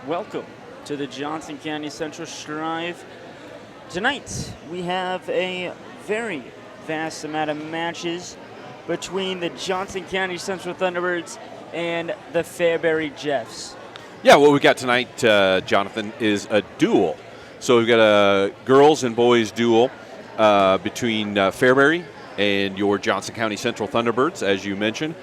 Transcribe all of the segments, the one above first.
Welcome to the Johnson County Central Striv. Tonight we have a very vast amount of matches between the Johnson County Central Thunderbirds and the Fairbury Jeffs. Yeah, what we got tonight, Jonathan, is a duel. So we've got a girls and boys duel between Fairbury and your Johnson County Central Thunderbirds, as you mentioned.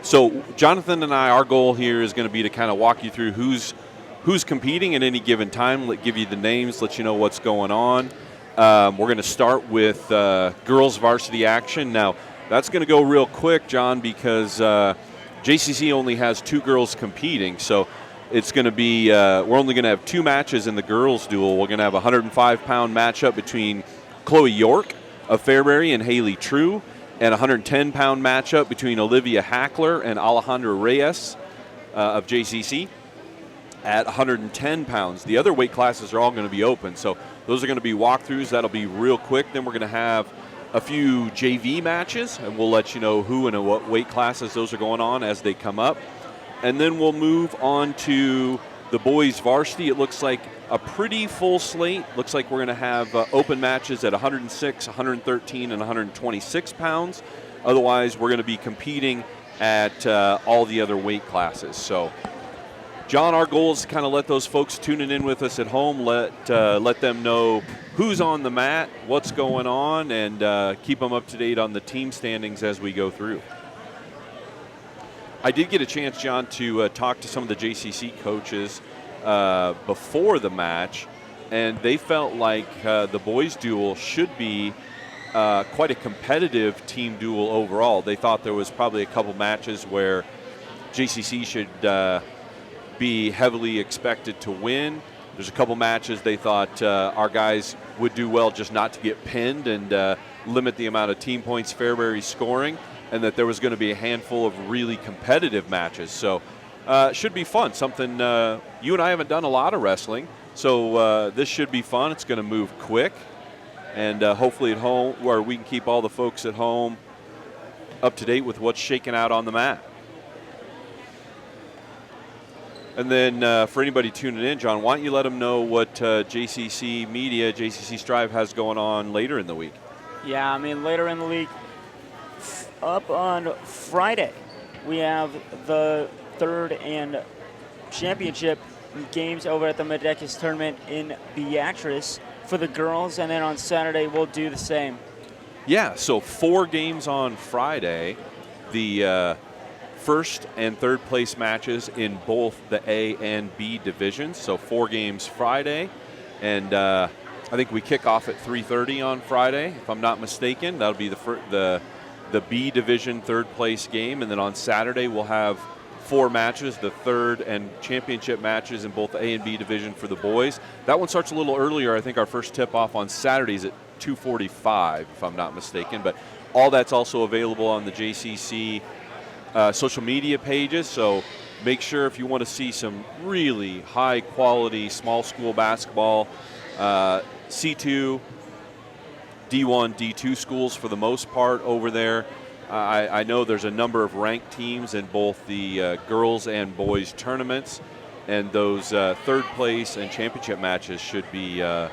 So Jonathan and I, our goal here is going to be to kind of walk you through who's competing at any given time, give you the names, let you know what's going on. We're going to start with girls varsity action. Now, that's going to go real quick, John, because JCC only has 2 girls competing. So it's going to be, we're only going to have 2 matches in the girls duel. We're going to have a 105-pound matchup between Chloe York of Fairbury and Haley True, and a 110-pound matchup between Olivia Hackler and Alejandra Reyes of JCC at 110 pounds. The other weight classes are all going to be open, so those are going to be walkthroughs. That'll be real quick. Then we're going to have a few JV matches, and we'll let you know who and in what weight classes those are going on as they come up. And then we'll move on to the boys varsity. It looks like a pretty full slate. Looks like we're going to have open matches at 106, 113, and 126 pounds. Otherwise, we're going to be competing at all the other weight classes. So, John, our goal is to kind of let those folks tuning in with us at home, let them know who's on the mat, what's going on, and keep them up to date on the team standings as we go through. I did get a chance, John, to talk to some of the JCC coaches before the match, and they felt like the boys' duel should be quite a competitive team duel overall. They thought there was probably a couple matches where JCC should be heavily expected to win. There's a couple matches they thought our guys would do well just not to get pinned and limit the amount of team points Fairbury's scoring, and that there was going to be a handful of really competitive matches. So it should be fun. Something you and I haven't done a lot of wrestling, so this should be fun. It's going to move quick, and hopefully at home, where we can keep all the folks at home up to date with what's shaking out on the mat. And then for anybody tuning in, John, why don't you let them know what JCC Media, JCC Striv has going on later in the week? Yeah, I mean, later in the league, up on Friday, we have the third and championship games over at the Medecus tournament in Beatrice for the girls, and then on Saturday we'll do the same. Yeah, so 4 games on Friday. The first and third place matches in both the A and B divisions. So 4 games Friday, and I think we kick off at 3:30 on Friday, if I'm not mistaken. That'll be the B division third place game, and then on Saturday we'll have 4 matches, the third and championship matches in both the A and B division for the boys. That one starts a little earlier. I think our first tip-off on Saturdays at 2:45, if I'm not mistaken. But all that's also available on the JCC social media pages. So make sure if you want to see some really high-quality small school basketball, C2, D1, D2 schools for the most part over there. I know there's a number of ranked teams in both the girls and boys tournaments, and those third place and championship matches should be a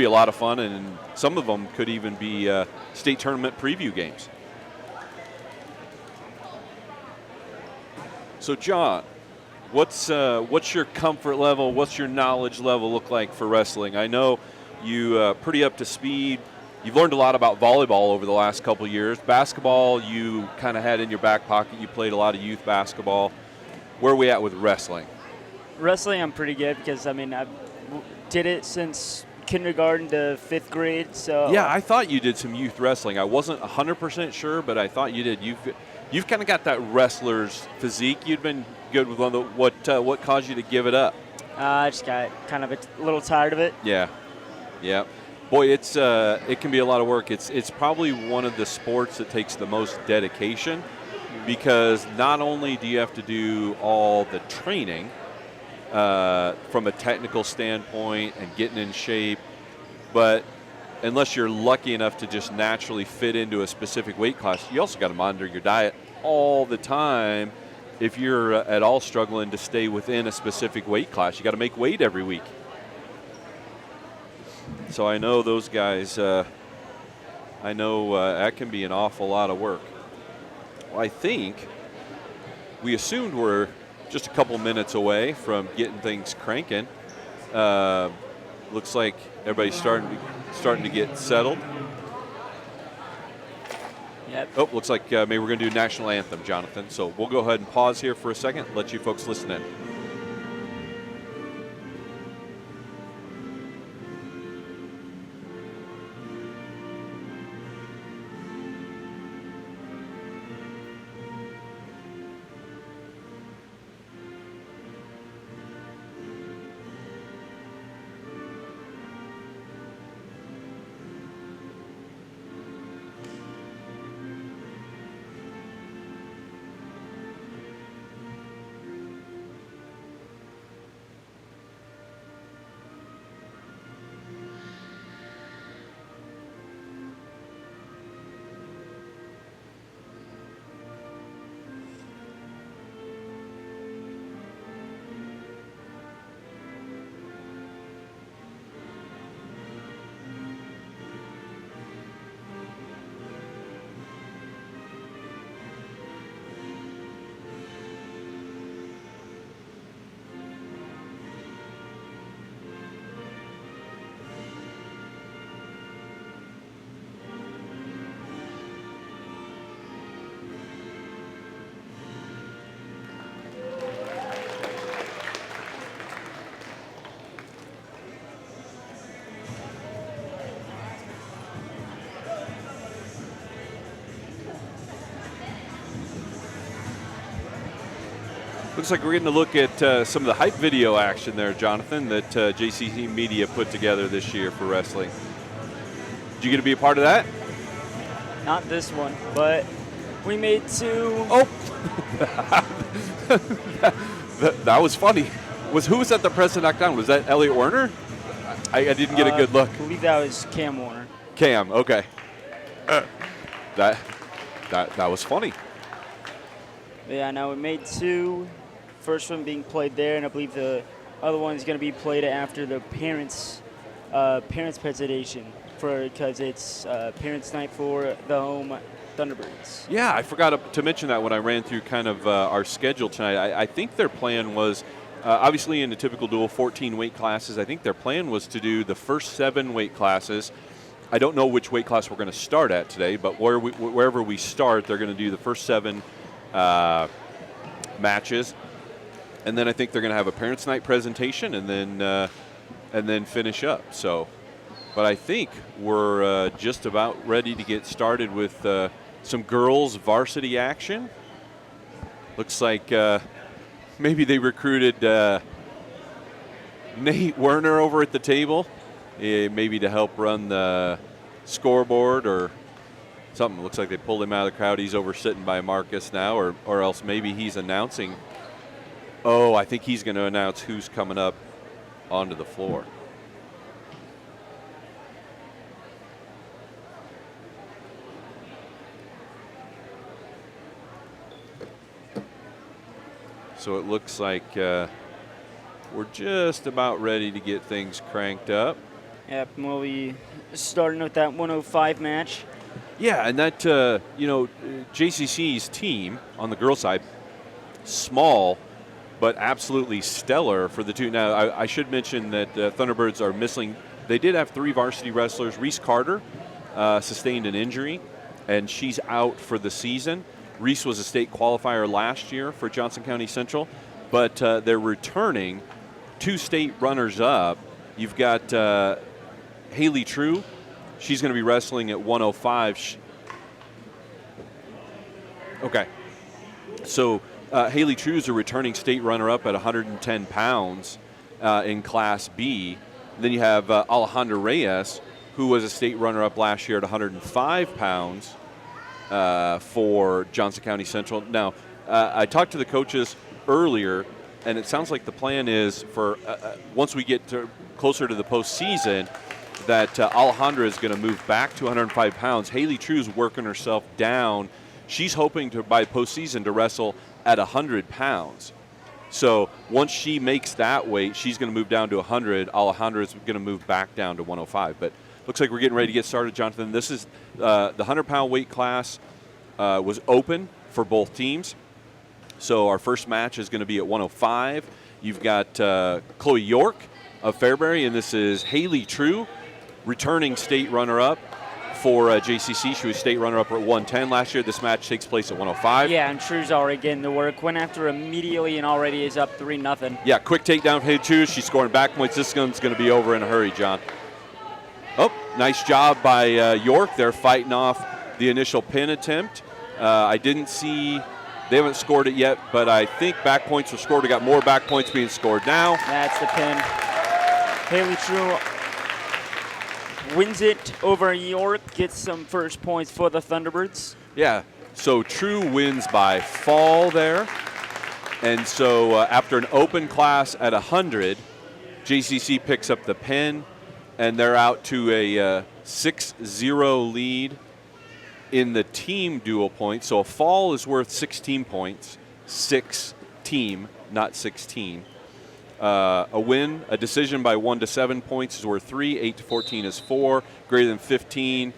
lot of fun, and some of them could even be state tournament preview games. So, John, what's your comfort level? What's your knowledge level look like for wrestling? I know you pretty up to speed. You've learned a lot about volleyball over the last couple of years. Basketball, you kind of had in your back pocket. You played a lot of youth basketball. Where are we at with wrestling? Wrestling, I'm pretty good because, I mean, I did it since kindergarten to 5th grade. So yeah, I thought you did some youth wrestling. I wasn't 100% sure, but I thought you did. You've kind of got that wrestler's physique. You'd been good with one of the, what caused you to give it up? I just got kind of a little tired of it. Yeah. Boy, it can be a lot of work. It's probably one of the sports that takes the most dedication, because not only do you have to do all the training from a technical standpoint and getting in shape, but unless you're lucky enough to just naturally fit into a specific weight class, you also got to monitor your diet all the time. If you're at all struggling to stay within a specific weight class, you got to make weight every week. So I know those guys, that can be an awful lot of work. Well, I think we assumed we're just a couple minutes away from getting things cranking. Looks like everybody's starting to get settled. Yep. Oh, looks like maybe we're going to do national anthem, Jonathan. So we'll go ahead and pause here for a second, let you folks listen in. Looks like we're getting a look at some of the hype video action there, Jonathan, that JCC Media put together this year for wrestling. Did you get to be a part of that? Not this one, but we made 2. Oh, that was funny. Who was at the press and knockdown? Was that Elliot Werner? I didn't get a good look. I believe that was Cam Warner. Cam, okay. That was funny. Yeah, now we made 2. First one being played there, and I believe the other one is going to be played after the parents parents' presentation because it's parents' night for the home Thunderbirds. Yeah, I forgot to mention that when I ran through kind of our schedule tonight. I think their plan was, obviously in the typical dual, 14 weight classes. I think their plan was to do the first 7 weight classes. I don't know which weight class we're going to start at today, but wherever we start, they're going to do the first 7 matches. And then I think they're going to have a parents' night presentation and then finish up. So, but I think we're just about ready to get started with some girls varsity action. Looks like maybe they recruited Nate Werner over at the table, maybe to help run the scoreboard or something. Looks like they pulled him out of the crowd. He's over sitting by Marcus now, or else maybe he's announcing. Oh, I think he's going to announce who's coming up onto the floor. So it looks like we're just about ready to get things cranked up. Yep, we'll be starting with that 105 match. Yeah, and that, JCC's team on the girls' side, small, but absolutely stellar for the two. Now, I should mention that Thunderbirds are missing. They did have 3 varsity wrestlers. Reese Carter sustained an injury, and she's out for the season. Reese was a state qualifier last year for Johnson County Central, but they're returning 2 state runners-up. You've got Haley True. She's going to be wrestling at 105. Okay. So Haley True is a returning state runner-up at 110 pounds in Class B. Then you have Alejandra Reyes, who was a state runner-up last year at 105 pounds for Johnson County Central. Now, I talked to the coaches earlier, and it sounds like the plan is for once we get closer to the postseason, that Alejandra is going to move back to 105 pounds. Haley True is working herself down. She's hoping to, by postseason, to wrestle at 100 pounds. So once she makes that weight, she's going to move down to 100. Alejandra is going to move back down to 105. But looks like we're getting ready to get started, Jonathan. This is the 100-pound weight class was open for both teams. So our first match is going to be at 105. You've got Chloe York of Fairbury, and this is Haley True, returning state runner-up for JCC. She was state runner-up at 110 last year. This match takes place at 105. Yeah, and True's already getting the work. Went after immediately and already is up 3-0. Yeah, quick takedown for Haley True. She's scoring back points. This one's going to be over in a hurry, John. Oh, nice job by York. They're fighting off the initial pin attempt. I didn't see, they haven't scored it yet, but I think back points were scored. We got more back points being scored now. That's the pin. Haley True wins it over York, gets some first points for the Thunderbirds. Yeah, so True wins by fall there. And so after an open class at 100, JCC picks up the pin, and they're out to a 6-0 lead in the team dual points. So a fall is worth 16 points, 6 team, not 16. A win, a decision by 1 to 7 points is worth 3, 8 to 14 is 4, greater than 15,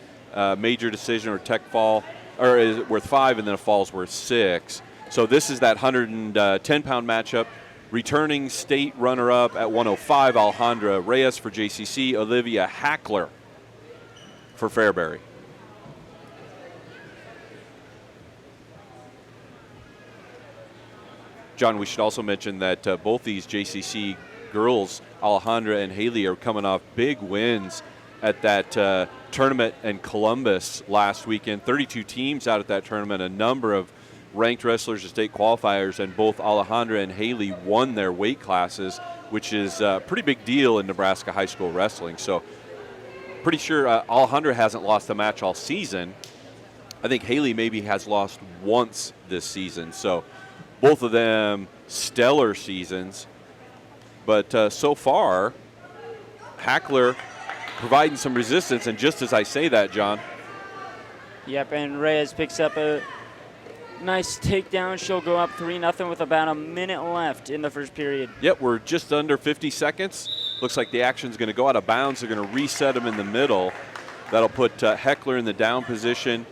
major decision or tech fall, or is worth 5, and then a fall is worth 6. So this is that 110-pound matchup. Returning state runner-up at 105, Alejandra Reyes for JCC, Olivia Hackler for Fairbury. John, we should also mention that both these JCC girls, Alejandra and Haley, are coming off big wins at that tournament in Columbus last weekend. 32 teams out at that tournament, a number of ranked wrestlers and state qualifiers, and both Alejandra and Haley won their weight classes, which is a pretty big deal in Nebraska high school wrestling. So pretty sure Alejandra hasn't lost a match all season. I think Haley maybe has lost once this season. So both of them stellar seasons. But so far, Hackler providing some resistance. And just as I say that, John. Yep, and Reyes picks up a nice takedown. She'll go up 3-0 with about a minute left in the first period. Yep, we're just under 50 seconds. Looks like the action's going to go out of bounds. They're going to reset him in the middle. That'll put Heckler in the down position.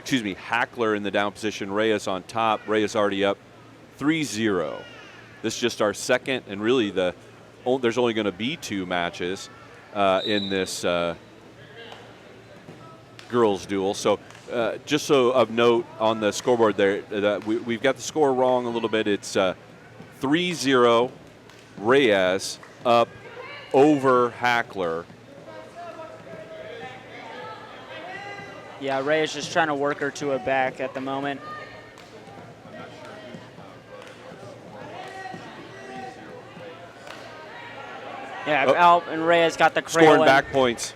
Hackler in the down position. Reyes on top. Reyes already up 3-0. This is just our second, and really there's only going to be 2 matches in this girls duel. So just so of note on the scoreboard there, we've got the score wrong a little bit. It's 3-0 Reyes up over Hackler. Yeah, Reyes just trying to work her to a back at the moment. Yeah, and Reyes got the cradle. Scoring back points.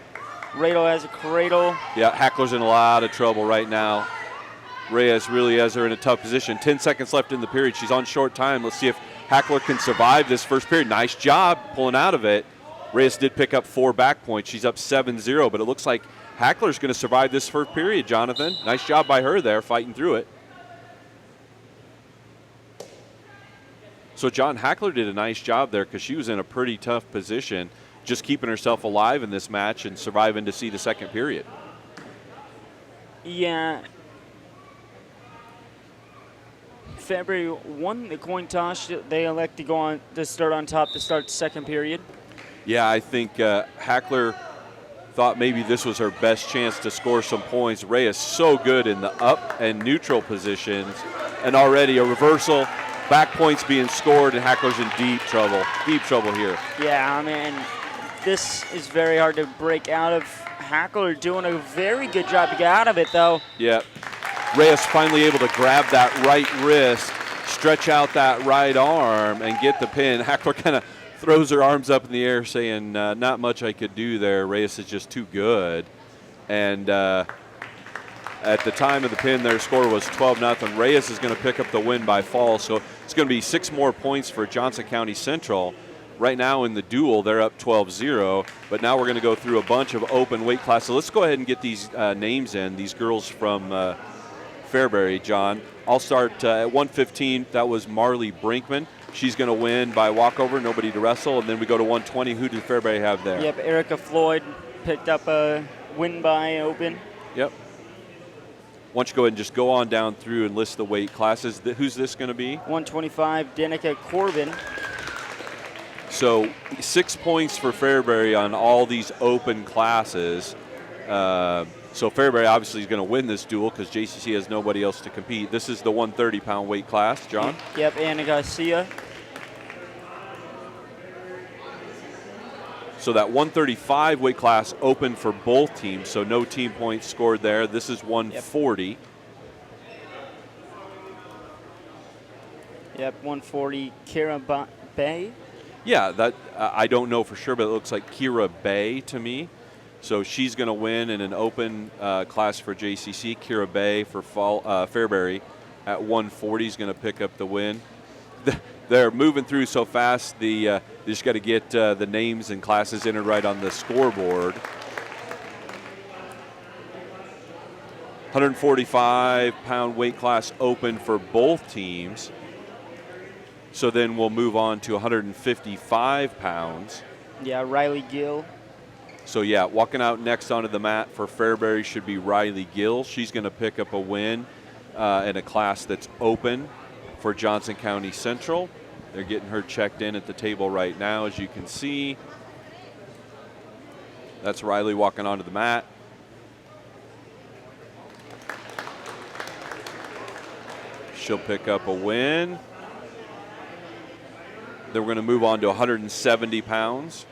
Radel has a cradle. Yeah, Hackler's in a lot of trouble right now. Reyes really has her in a tough position. 10 seconds left in the period. She's on short time. Let's see if Hackler can survive this first period. Nice job pulling out of it. Reyes did pick up 4 back points. She's up 7-0, but it looks like Hackler's going to survive this first period, Jonathan. Nice job by her there, fighting through it. So John, Hackler did a nice job there because she was in a pretty tough position, just keeping herself alive in this match and surviving to see the second period. Yeah. Fairbury won the coin toss. They elect to go on to start on top to start the second period. Yeah, I think Hackler thought maybe this was her best chance to score some points. Reyes so good in the up and neutral positions, and already a reversal. Back points being scored, and Hackler's in deep trouble here. Yeah, I mean, this is very hard to break out of. Hackler doing a very good job to get out of it, though. Yeah, Reyes finally able to grab that right wrist, stretch out that right arm, and get the pin. Hackler kind of throws her arms up in the air saying, not much I could do there. Reyes is just too good. And at the time of the pin, their score was 12-0. Reyes is going to pick up the win by fall, so it's going to be 6 more points for Johnson County Central. Right now in the duel, they're up 12-0, but now we're going to go through a bunch of open weight classes. So let's go ahead and get these names in, these girls from Fairbury, John. I'll start at 115. That was Marley Brinkman. She's going to win by walkover, nobody to wrestle. And then we go to 120. Who did Fairbury have there? Yep, Erica Floyd picked up a win by open. Yep. Why don't you go ahead and just go on down through and list the weight classes. Who's this going to be? 125, Danica Corbin. So 6 points for Fairbury on all these open classes. So Fairbury obviously is going to win this duel because JCC has nobody else to compete. This is the 130-pound weight class, John. Yep, Anna Garcia. So that 135 weight class open for both teams, so no team points scored there. This is 140. Yep, 140, Kira Bay. Yeah, that I don't know for sure, but it looks like Kira Bay to me. So she's going to win in an open class for JCC. Kira Bay for Fairbury at 140 is going to pick up the win. They're moving through so fast, they just got to get the names and classes entered right on the scoreboard. 145-pound weight class open for both teams. So then we'll move on to 155 pounds. Yeah, Riley Gill. So, yeah, walking out next onto the mat for Fairbury should be Riley Gill. She's going to pick up a win in a class that's open for Johnson County Central. They're getting her checked in at the table right now, as you can see. That's Riley walking onto the mat. She'll pick up a win. Then we're going to move on to 170 pounds.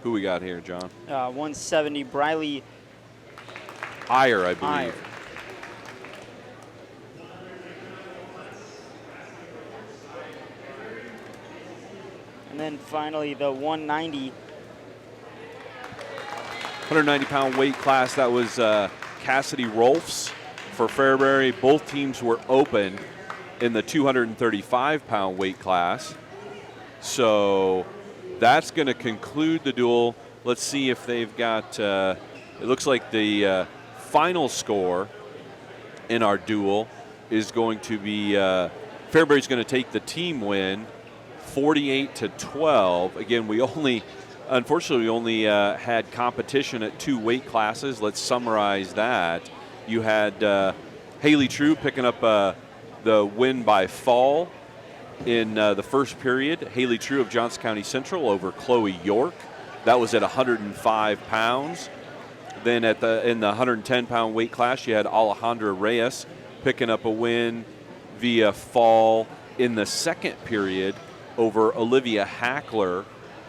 Who we got here, John? 170, Briley Iyer, I believe. Iyer. And then finally the 190. 190-pound weight class, that was Cassidy Rolfs for Fairbury. Both teams were open in the 235-pound weight class. So that's going to conclude the duel. Let's see if they've got, it looks like the final score in our duel is going to be Fairbury's going to take the team win 48-12. Again, unfortunately, we only had competition at 2 weight classes. Let's summarize that. You had Haley True picking up the win by fall in the first period. Haley True of Johnson County Central over Chloe York. That was at 105 pounds. Then in the 110-pound weight class, you had Alejandra Reyes picking up a win via fall in the second period over Olivia Hackler.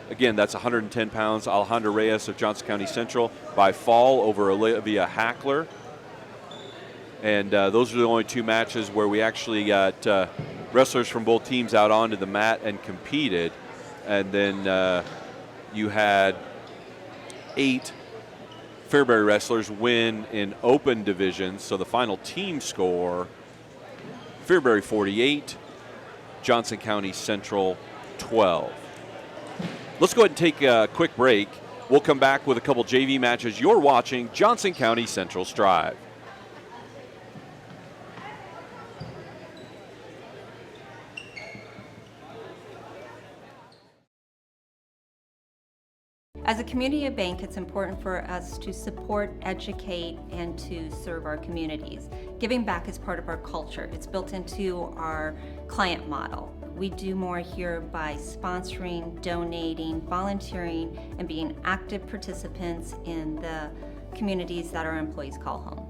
Again, that's 110 pounds. Alejandra Reyes of Johnson County Central by fall over Olivia Hackler. And those are the only 2 matches where we actually got wrestlers from both teams out onto the mat and competed. And then you had 8 Fairbury wrestlers win in open divisions. So the final team score, Fairbury 48, Johnson County Central 12. Let's go ahead and take a quick break. We'll come back with a couple JV matches. You're watching Johnson County Central Striv. As a community bank, it's important for us to support, educate, and to serve our communities. Giving back is part of our culture. It's built into our client model. We do more here by sponsoring, donating, volunteering, and being active participants in the communities that our employees call home.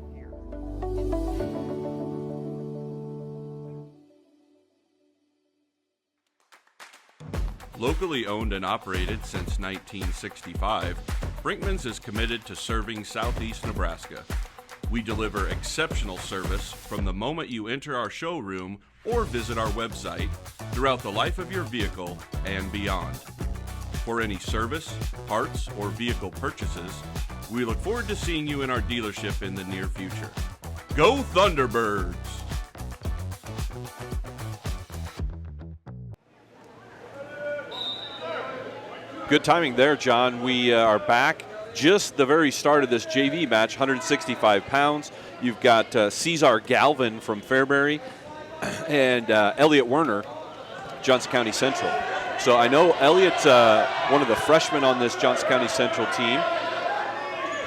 Locally owned and operated since 1965, Brinkman's is committed to serving Southeast Nebraska. We deliver exceptional service from the moment you enter our showroom or visit our website throughout the life of your vehicle and beyond. For any service, parts, or vehicle purchases, we look forward to seeing you in our dealership in the near future. Go Thunderbirds! Good timing there, John. We are back. Just the very start of this JV match, 165 pounds. You've got Cesar Galvin from Fairbury and Elliot Werner, Johnson County Central. So I know Elliot's one of the freshmen on this Johnson County Central team.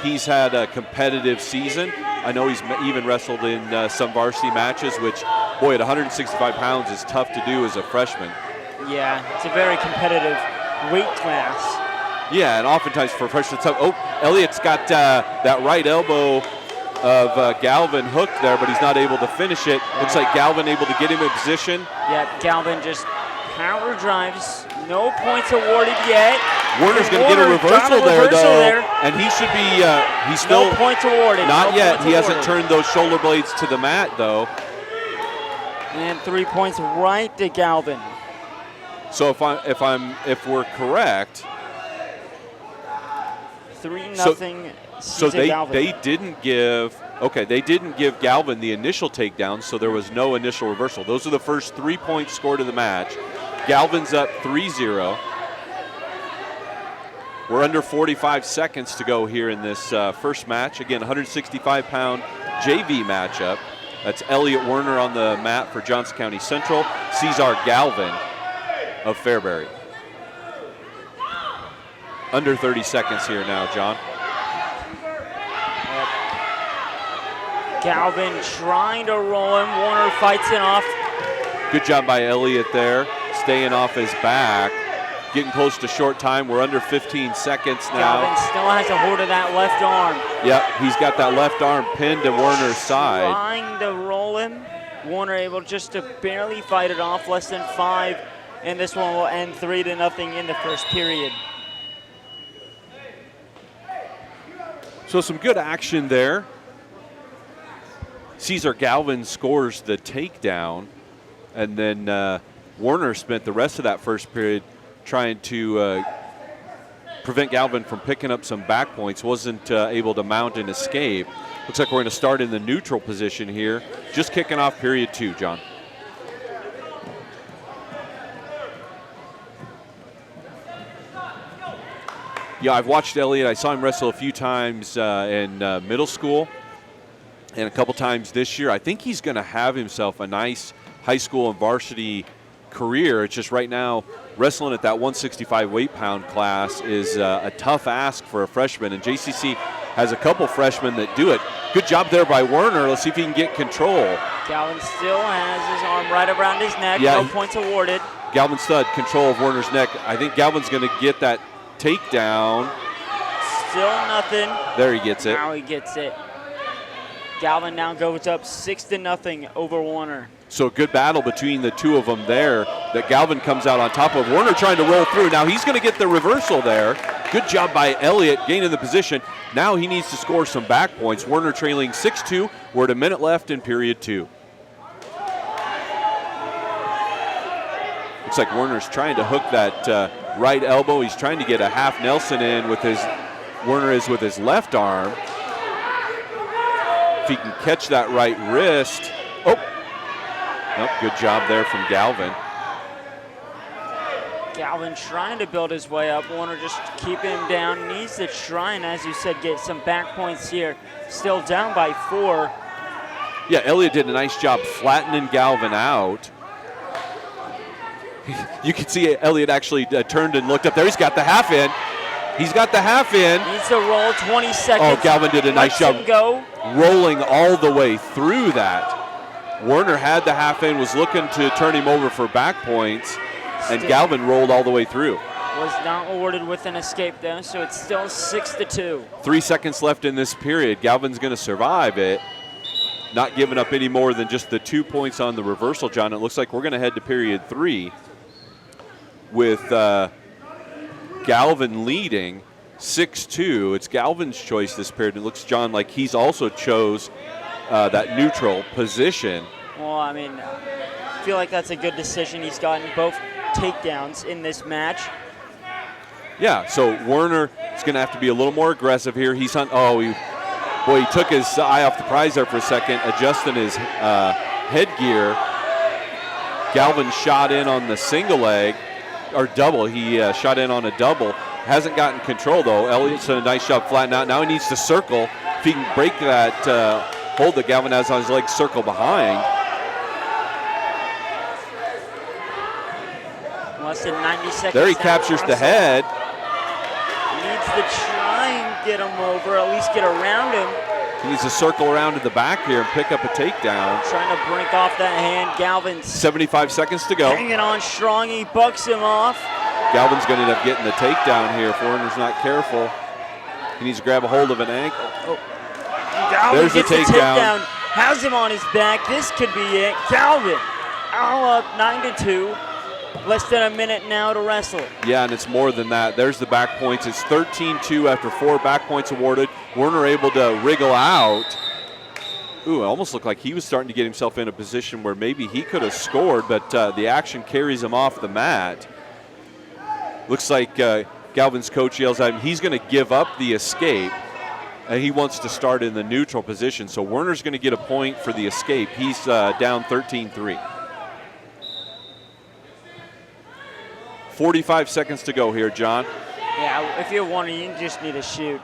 He's had a competitive season. I know he's even wrestled in some varsity matches, which, boy, at 165 pounds is tough to do as a freshman. Yeah, it's a very competitive weight class. Yeah, and oftentimes for freshmen, Elliot's got that right elbow of Galvin hooked there, but he's not able to finish it. Looks like Galvin able to get him in position. Yeah, Galvin just power drives. No points awarded yet. Werner's going to get a reversal there, though, and he should be. He's still no points awarded. Not yet. He hasn't turned those shoulder blades to the mat, though. And 3 points right to Galvin. So if we're correct, 3-0. So they didn't give Galvin the initial takedown, so there was no initial reversal. Those are the first 3 points scored of the match. Galvin's up 3-0. We're under 45 seconds to go here in this first match. Again, 165-pound JV matchup. That's Elliot Werner on the mat for Johnson County Central. Cesar Galvin of Fairbury. Under 30 seconds here now, John. Galvin trying to roll him. Warner fights it off. Good job by Elliot there, staying off his back. Getting close to short time. We're under 15 seconds now. Galvin still has a hold of that left arm. Yep, he's got that left arm pinned to Warner's side. Trying to roll him. Warner able just to barely fight it off, less than 5. And this one will end 3-0 in the first period. So some good action there. Cesar Galvin scores the takedown, and then Warner spent the rest of that first period trying to prevent Galvin from picking up some back points. Wasn't able to mount an escape. Looks like we're going to start in the neutral position here. Just kicking off period 2, John. Yeah, I've watched Elliot. I saw him wrestle a few times in middle school. and a couple times this year. I think he's going to have himself a nice high school and varsity career. It's just right now wrestling at that 165 weight pound class is a tough ask for a freshman, and JCC has a couple freshmen that do it. Good job there by Werner. Let's see if he can get control. Galvin still has his arm right around his neck. Yeah, No points awarded. Galvin Stud, control of Werner's neck. I think Galvin's going to get that takedown. Still nothing. There he gets it. Now he gets it. Galvin now goes up 6-0 over Warner. So a good battle between the two of them there that Galvin comes out on top of. Werner trying to roll through. Now he's going to get the reversal there. Good job by Elliott gaining the position. Now he needs to score some back points. Werner trailing 6-2. We're at a minute left in period 2. Looks like Werner's trying to hook that right elbow. He's trying to get a half Nelson in with his, Werner is with his left arm. If he can catch that right wrist. Oh, nope, good job there from Galvin. Galvin trying to build his way up. Warner just keeping him down. Needs to try and, as you said, get some back points here. Still down by 4. Yeah, Elliott did a nice job flattening Galvin out. You can see Elliott actually turned and looked up there. He's got the half in. He's got the half in. Needs to roll 20 seconds. Oh, Galvin did a nice job go. rolling all the way through that. Werner had the half in, was looking to turn him over for back points, and Galvin rolled all the way through. Was not awarded with an escape though, so it's still 6-2. 3 seconds left in this period. Galvin's going to survive it. Not giving up any more than just the 2 points on the reversal, John. It looks like we're going to head to period 3 with Galvin leading 6-2. It's Galvin's choice this period. It looks, John, like he's also chose that neutral position. Well, I mean, I feel like that's a good decision. He's gotten both takedowns in this match. Yeah, so Werner is going to have to be a little more aggressive here. He's on, he took his eye off the prize there for a second, adjusting his headgear. Galvin shot in on the single leg, or double. He shot in on a double. Hasn't gotten control, though. Elliott's done a nice job flattening out. Now he needs to circle. If he can break that hold that Galvin has on his leg, circle behind. Less than 90 seconds. There he captures the head. Needs to try and get him over, at least get around him. He needs to circle around to the back here and pick up a takedown. Trying to break off that hand. Galvin's 75 seconds to go. hanging on strong. He bucks him off. Galvin's going to end up getting the takedown here if Werner's not careful. He needs to grab a hold of an ankle. Oh. Galvin There's gets the takedown. Has him on his back. This could be it. Galvin all up 9-2. Less than a minute now to wrestle. Yeah, and it's more than that. There's the back points. It's 13-2 after 4 back points awarded. Werner able to wriggle out. Ooh, it almost looked like he was starting to get himself in a position where maybe he could have scored, but the action carries him off the mat. Looks like Galvin's coach yells at him, he's going to give up the escape, and he wants to start in the neutral position. So Werner's going to get a point for the escape. He's down 13-3. 45 seconds to go here, John. Yeah, if you're Warner, you just need to shoot.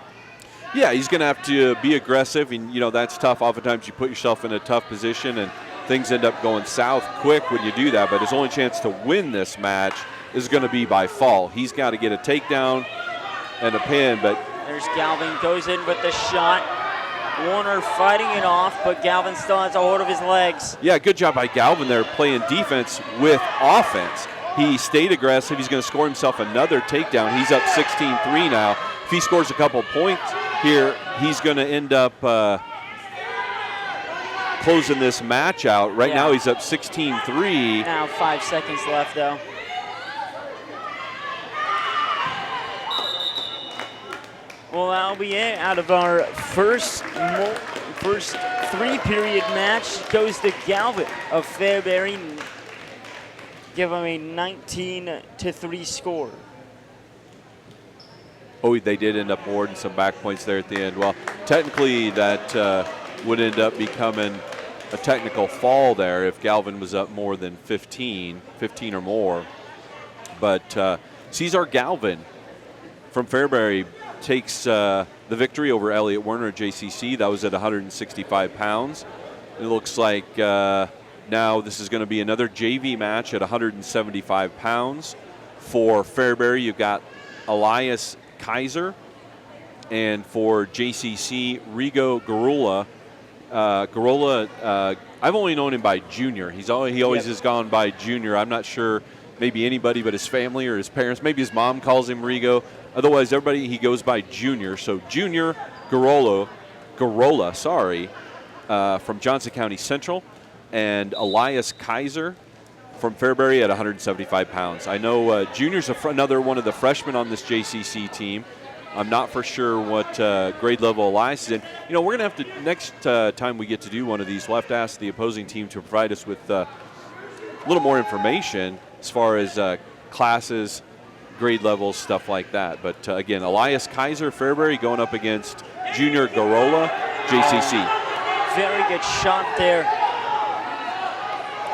Yeah, he's going to have to be aggressive, and, that's tough. Oftentimes you put yourself in a tough position, and things end up going south quick when you do that, but his only chance to win this match is going to be by fall. He's got to get a takedown and a pin, but... There's Galvin, goes in with the shot. Warner fighting it off, but Galvin still has a hold of his legs. Yeah, good job by Galvin there playing defense with offense. He stayed aggressive. He's going to score himself another takedown. He's up 16-3 now. If he scores a couple points here, he's going to end up closing this match out. Right now he's up 16-3. Now 5 seconds left, though. Well, that'll be it. Out of our first 3-period match goes to Galvin of Fairbury. Give him a 19-3 score. Oh, they did end up awarding some back points there at the end. Well, technically that would end up becoming a technical fall there if Galvin was up more than 15 or more. But Cesar Galvin from Fairbury takes the victory over Elliott Werner at JCC. That was at 165 pounds. It looks like now this is going to be another JV match at 175 pounds. For Fairbury, you've got Elias Kaiser. And for JCC, Rigo Garola. Garola, I've only known him by Junior. He always has gone by Junior. I'm not sure, maybe anybody but his family or his parents. Maybe his mom calls him Rigo. Otherwise, everybody, he goes by Junior. So Junior Garola, from Johnson County Central, and Elias Kaiser from Fairbury at 175 pounds. I know Junior's another one of the freshmen on this JCC team. I'm not for sure what grade level Elias is in. You know, we're going to have to, next time we get to do one of these, we'll have to ask the opposing team to provide us with a little more information as far as classes, grade levels, stuff like that. But again, Elias Kaiser, Fairbury, going up against Junior Garola, JCC. Very good shot there.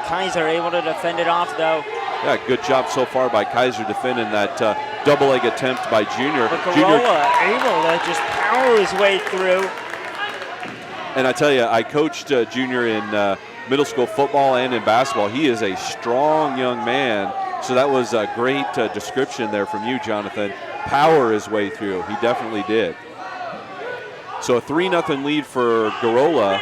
Kaiser able to defend it off, though. Yeah, good job so far by Kaiser defending that double leg attempt by Junior. But Garola able to just power his way through. And I tell you, I coached Junior in middle school football and in basketball. He is a strong young man. So that was a great description there from you, Jonathan. Power his way through. He definitely did. So a 3-0 lead for Garola.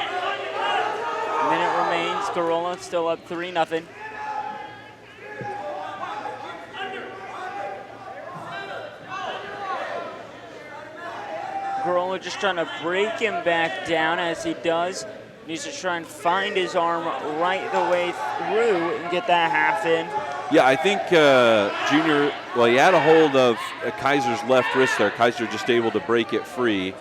Minute remains. Garola still up 3-0. Garola just trying to break him back down as he does. Needs to try and find his arm right the way through and get that half in. Yeah, I think Junior, well, he had a hold of Kaiser's left wrist there. Kaiser just able to break it free.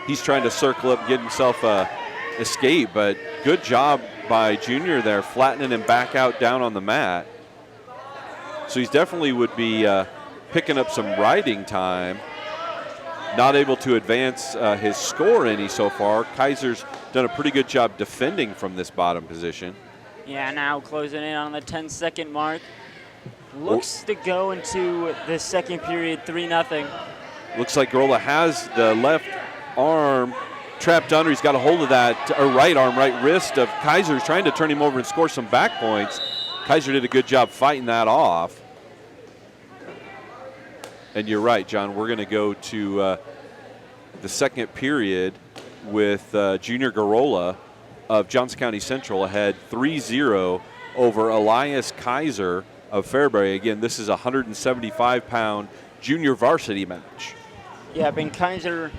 He's trying to circle up, get himself a escape, but good job by Junior there, flattening him back out down on the mat. So he's definitely would be picking up some riding time. Not able to advance his score any so far. Kaiser's done a pretty good job defending from this bottom position. Yeah, now closing in on the 10-second mark. Looks to go into the second period 3-0. Looks like Garola has the left arm trapped under. He's got a hold of that, or right arm, right wrist of Kaiser. He's trying to turn him over and score some back points. Kaiser did a good job fighting that off. And you're right, John. We're going to go to the second period with Junior Garola of Johnson County Central ahead 3-0 over Elias Kaiser of Fairbury. Again, this is a 175-pound junior varsity match. Yeah, Ben Kaiser,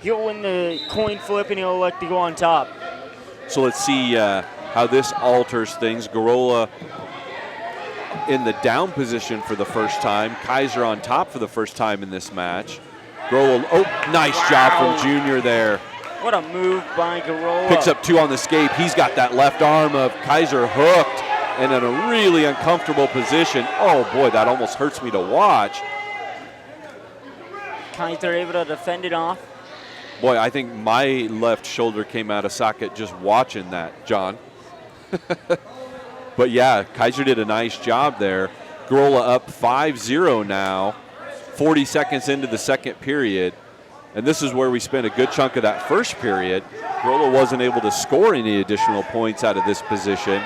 he'll win the coin flip and he'll elect to go on top. So let's see how this alters things. Garola in the down position for the first time. Kaiser on top for the first time in this match. Garola, nice job from Junior there. What a move by Garola. Picks up 2 on the escape. He's got that left arm of Kaiser hooked and in a really uncomfortable position. Oh boy, that almost hurts me to watch. Kaiser able to defend it off. Boy, I think my left shoulder came out of socket just watching that, John. But yeah, Kaiser did a nice job there. Garola up 5-0 now, 40 seconds into the second period. And this is where we spent a good chunk of that first period. Garola wasn't able to score any additional points out of this position,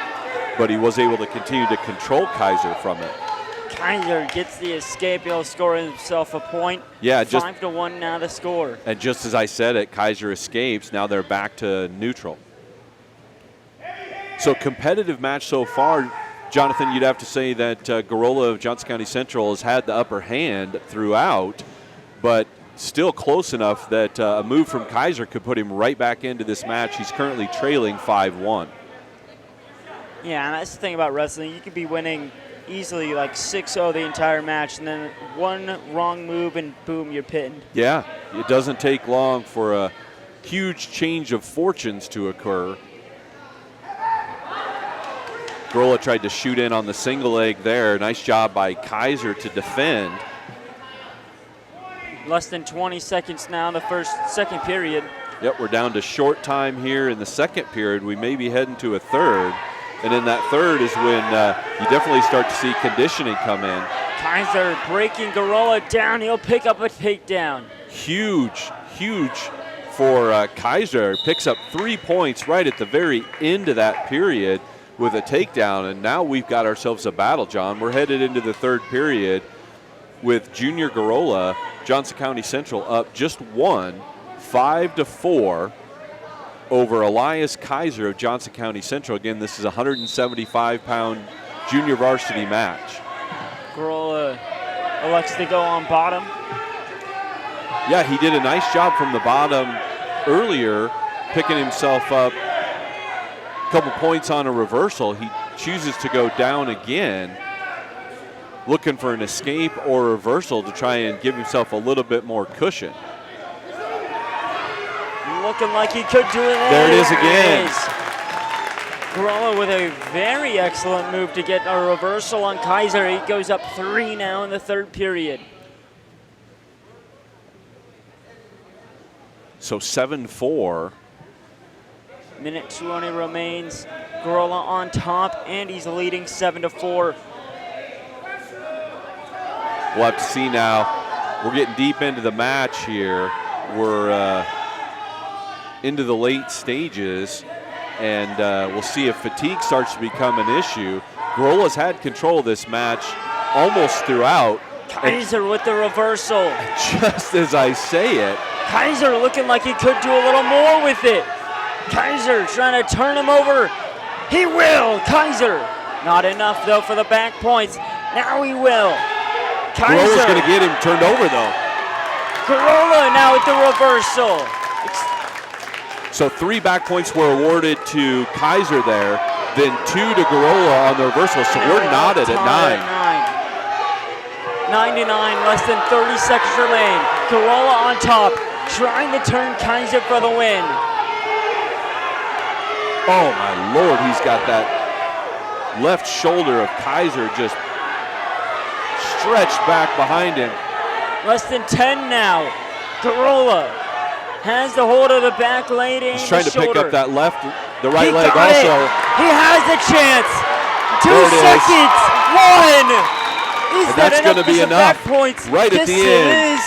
but he was able to continue to control Kaiser from it. Kaiser gets the escape. He'll score himself a point. Yeah, 5-1 now the score. And just as I said it, Kaiser escapes. Now they're back to neutral. So competitive match so far. Jonathan, you'd have to say that Garola of Johnson County Central has had the upper hand throughout, but still close enough that a move from Kaiser could put him right back into this match. He's currently trailing 5-1. Yeah, and that's the thing about wrestling. You could be winning easily like 6-0 the entire match, and then one wrong move and boom, you're pinned. Yeah, it doesn't take long for a huge change of fortunes to occur. Garola tried to shoot in on the single leg there. Nice job by Kaiser to defend. Less than 20 seconds now in the second period. Yep, we're down to short time here in the second period. We may be heading to a third. And in that third is when you definitely start to see conditioning come in. Kaiser breaking Garola down. He'll pick up a takedown. Huge for Kaiser. Picks up 3 points right at the very end of that period with a takedown, and now we've got ourselves a battle, John. We're headed into the third period with Junior Garola, Johnson County Central, up just one, 5-4 over Elias Kaiser of Johnson County Central. Again, this is a 175-pound junior varsity match. Garola elects to go on bottom. Yeah, he did a nice job from the bottom earlier, picking himself up a couple points on a reversal. He chooses to go down again, looking for an escape or reversal to try and give himself a little bit more cushion. Looking like he could do it. There it is again. Garola with a very excellent move to get a reversal on Kaiser. He goes up 3 now in the third period. So 7-4. Minute 20 remains. Garola on top, and he's leading 7-4. We'll have to see now. We're getting deep into the match here. We're into the late stages, and we'll see if fatigue starts to become an issue. Garola's had control of this match almost throughout. Kaiser with the reversal. Just as I say it. Kaiser looking like he could do a little more with it. Kaiser trying to turn him over. He will. Kaiser. Not enough, though, for the back points. Now he will. Kaiser. Garola's going to get him turned over, though. Garola now with the reversal. So 3 back points were awarded to Kaiser there, then 2 to Garola on the reversal. So we're knotted at 9. 9-9, less than 30 seconds remain. Garola on top, trying to turn Kaiser for the win. Oh my Lord, he's got that left shoulder of Kaiser just stretched back behind him. Less than 10 now. Garola has the hold of the back leg and he's trying to shoulder. pick up that the right leg also. He has a chance. 2 seconds. 1. Is And that that's going to be enough points? right at the end. This is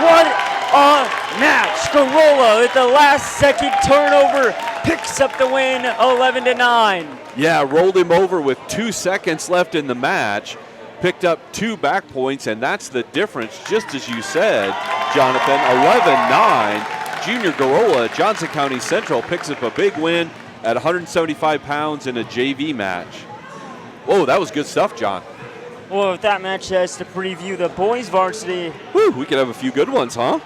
what a match. Garola at the last second turnover picks up the win, 11-9. Yeah, rolled him over with 2 seconds left in the match. Picked up 2 back points, and that's the difference, just as you said, Jonathan. 11-9. Junior Garola, Johnson County Central, picks up a big win at 175 pounds in a JV match. Whoa, that was good stuff, John. Well, with that match has to preview the boys varsity. Whew, we could have a few good ones, huh?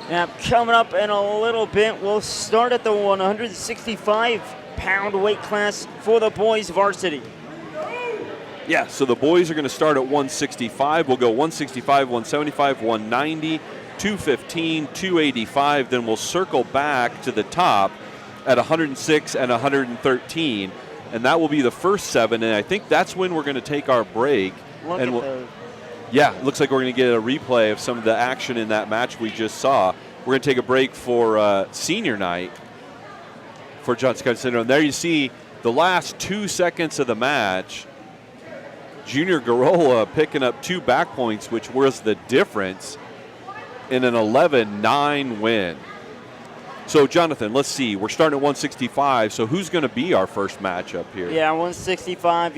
Now, coming up in a little bit, we'll start at the 165-pound weight class for the boys varsity. Yeah, so the boys are going to start at 165. We'll go 165, 175, 190, 215, 285. Then we'll circle back to the top at 106 and 113. And that will be the first 7. And I think that's when we're going to take our break. Yeah, it looks like we're going to get a replay of some of the action in that match we just saw. We're going to take a break for senior night for Johnson County Central. And there you see the last 2 seconds of the match. Junior Garola picking up 2 back points, which was the difference in an 11-9 win. So, Jonathan, let's see. We're starting at 165. So, who's going to be our first matchup here? Yeah, 165.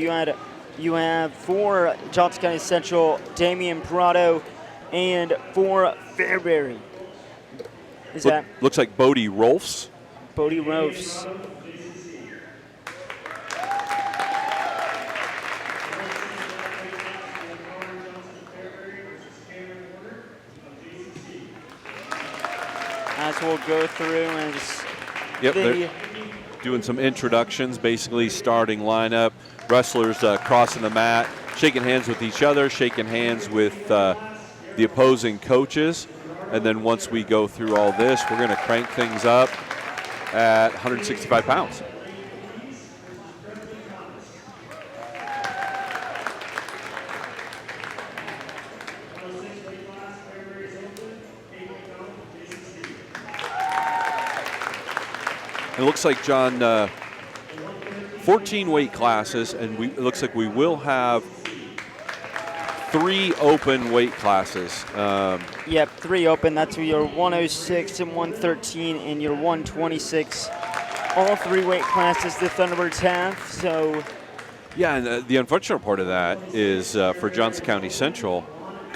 You have for Johnson County Central, Damian Prado, and for Fairbury. Looks like Bodie Rolfs. Bodie Rolfs. As we'll go through and just they're doing some introductions, basically starting lineup. Wrestlers crossing the mat, shaking hands with each other, shaking hands with the opposing coaches. And then once we go through all this, we're going to crank things up at 165 pounds. It looks like, John, 14 weight classes, and it looks like we will have 3 open weight classes. Yep, 3 open. That's your 106 and 113 and your 126. All 3 weight classes the Thunderbirds have. So, yeah, and the unfortunate part of that is for Johnson County Central,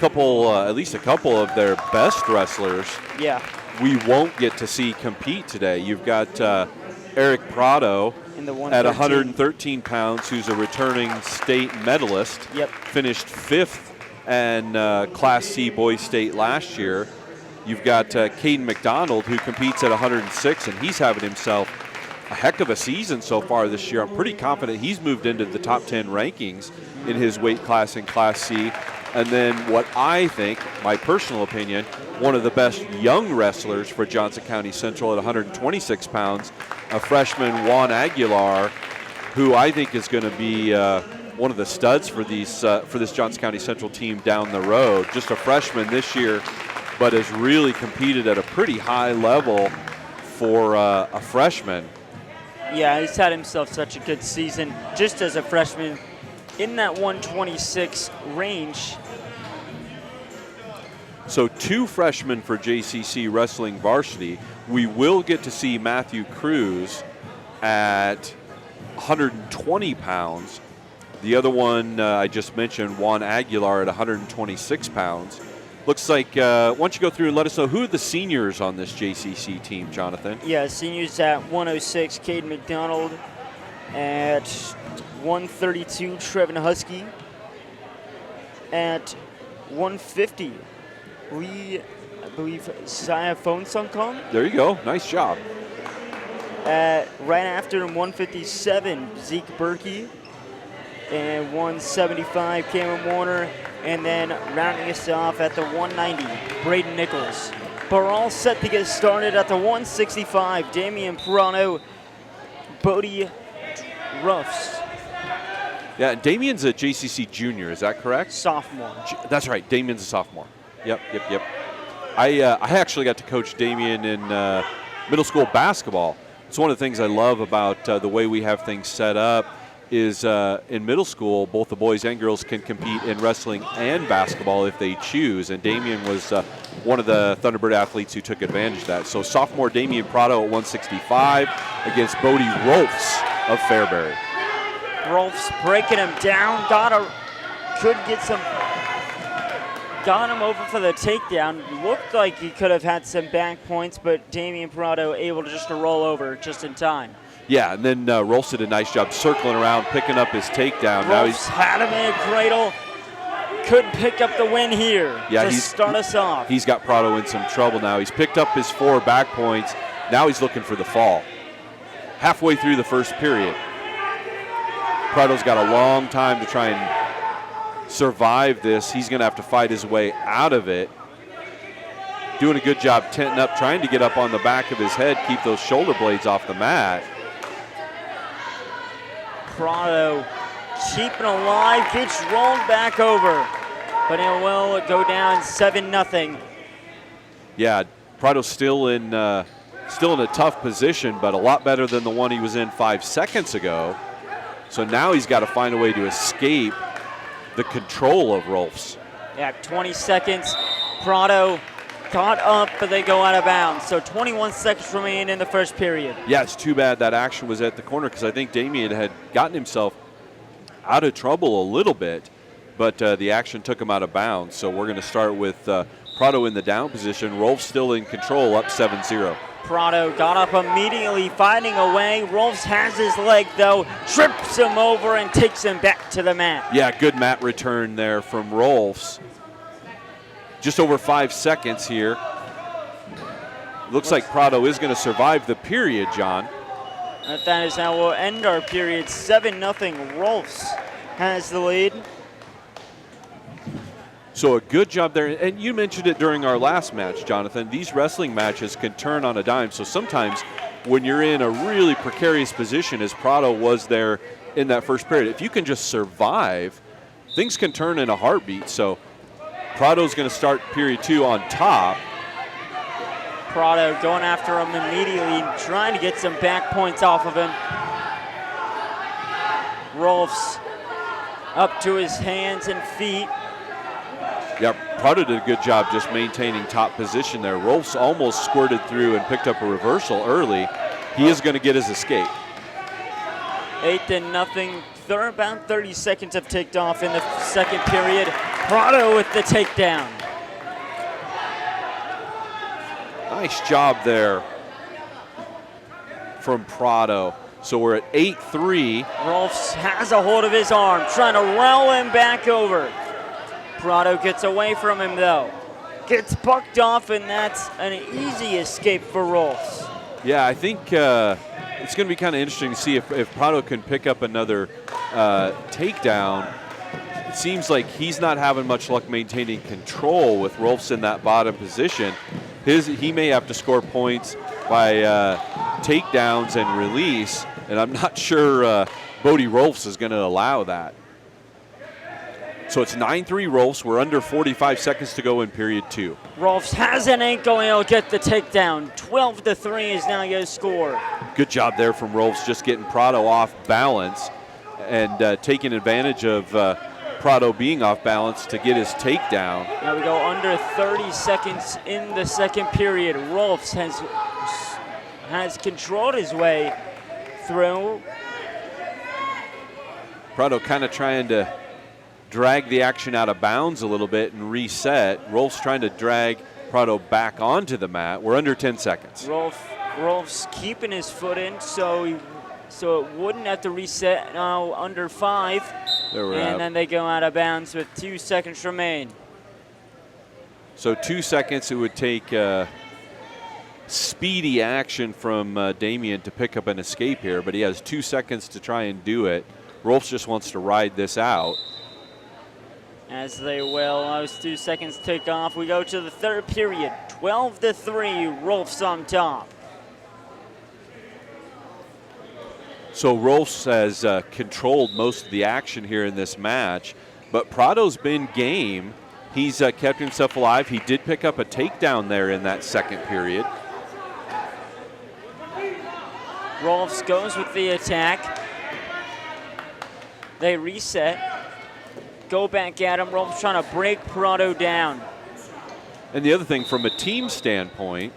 at least a couple of their best wrestlers. yeah, We won't get to see compete today. You've got Eric Prado in the at 113. 113 pounds, who's a returning state medalist. Yep. Finished 5th in Class C Boys State last year. You've got Caden McDonald, who competes at 106, and he's having himself a heck of a season so far this year. I'm pretty confident he's moved into the top 10 rankings in his weight class in Class C. And then what I think, my personal opinion, one of the best young wrestlers for Johnson County Central at 126 pounds, a freshman, Juan Aguilar, who I think is going to be one of the studs for this Johnson County Central team down the road. Just a freshman this year, but has really competed at a pretty high level for a freshman. Yeah, he's had himself such a good season just as a freshman in that 126 range. So 2 freshmen for JCC Wrestling Varsity. We will get to see Matthew Cruz at 120 pounds. The other one I just mentioned, Juan Aguilar, at 126 pounds. Looks like, why don't you go through and let us know who are the seniors on this JCC team, Jonathan? Yeah, seniors at 106, Caden McDonald. At 132, Trevin Husky. At 150, I believe Zaya Phone-Sungkong. There you go. Nice job. Right after him, 157, Zeke Berkey. And 175, Cameron Warner. And then rounding us off at the 190, Braden Nichols. But we're all set to get started at the 165, Damian Prano, Bodie Ruffs. Yeah, Damien's a JCC junior, is that correct? Sophomore. That's right, Damien's a sophomore. Yep. I actually got to coach Damien in middle school basketball. It's one of the things I love about the way we have things set up is in middle school, both the boys and girls can compete in wrestling and basketball if they choose, and Damien was one of the Thunderbird athletes who took advantage of that. So sophomore Damian Prado at 165 against Bodie Rolfs of Fairbury. Rolfs breaking him down, got him over for the takedown. Looked like he could have had some back points, but Damian Prado able to just roll over just in time. Yeah, and then Rolfs did a nice job circling around, picking up his takedown. Rolfs had him in a cradle. Couldn't pick up the win here to start us off. He's got Prado in some trouble now. He's picked up his 4 back points. Now he's looking for the fall. Halfway through the first period. Prado's got a long time to try and survive this. He's going to have to fight his way out of it. Doing a good job tenting up, trying to get up on the back of his head, keep those shoulder blades off the mat. Prado keeping alive, gets rolled back over, but it will go down 7-0. Yeah, Prado's still in a tough position, but a lot better than the one he was in 5 seconds ago. So now he's got to find a way to escape the control of Rolfs. Yeah, 20 seconds. Prado caught up, but they go out of bounds. So 21 seconds remain in the first period. Yeah, it's too bad that action was at the corner because I think Damien had gotten himself out of trouble a little bit, but the action took him out of bounds. So we're going to start with Prado in the down position. Rolfs still in control, up 7-0. Prado got up immediately, fighting away. Rolfs has his leg, though, trips him over and takes him back to the mat. Yeah, good mat return there from Rolfs. Just over 5 seconds here. Looks like Prado is going to survive the period, John. That is how we'll end our period. 7-0. Rolfs has the lead. So a good job there. And you mentioned it during our last match, Jonathan. These wrestling matches can turn on a dime. So sometimes when you're in a really precarious position, as Prado was there in that first period, if you can just survive, things can turn in a heartbeat. So Prado's going to start period 2 on top. Prado going after him immediately, trying to get some back points off of him. Rolfs up to his hands and feet. Yeah, Prado did a good job just maintaining top position there. Rolfs almost squirted through and picked up a reversal early. He is going to get his escape. 8-0. About 30 seconds have ticked off in the second period. Prado with the takedown. Nice job there from Prado. So we're at 8-3. Rolfs has a hold of his arm, trying to roll him back over. Prado gets away from him though. Gets bucked off, and that's an easy escape for Rolfs. Yeah, I think it's going to be kind of interesting to see if Prado can pick up another takedown. It seems like he's not having much luck maintaining control with Rolfs in that bottom position. He may have to score points by takedowns and release, and I'm not sure Bodie Rolfs is going to allow that. So it's 9-3 Rolfs. We're under 45 seconds to go in period 2. Rolfs has an ankle, and he'll get the takedown. 12-3 is now going to score. Good job there from Rolfs, just getting Prado off balance and taking advantage of Prado being off balance to get his takedown. Now we go under 30 seconds in the second period. Rolfs has controlled his way through. Prado kind of trying to drag the action out of bounds a little bit and reset. Rolfs trying to drag Prado back onto the mat. We're under 10 seconds. Rolfs keeping his foot in so it wouldn't have to reset. Now under 5. And then they go out of bounds with 2 seconds remain. So 2 seconds, it would take speedy action from Damian to pick up an escape here, but he has 2 seconds to try and do it. Rolfs just wants to ride this out. As they will. Those 2 seconds tick off. We go to the third period. 12-3, Rolfs on top. So Rolfs has controlled most of the action here in this match, but Prado's been game. He's kept himself alive. He did pick up a takedown there in that second period. Rolfs goes with the attack. They reset. Go back at him. Rolfs trying to break Prado down. And the other thing, from a team standpoint,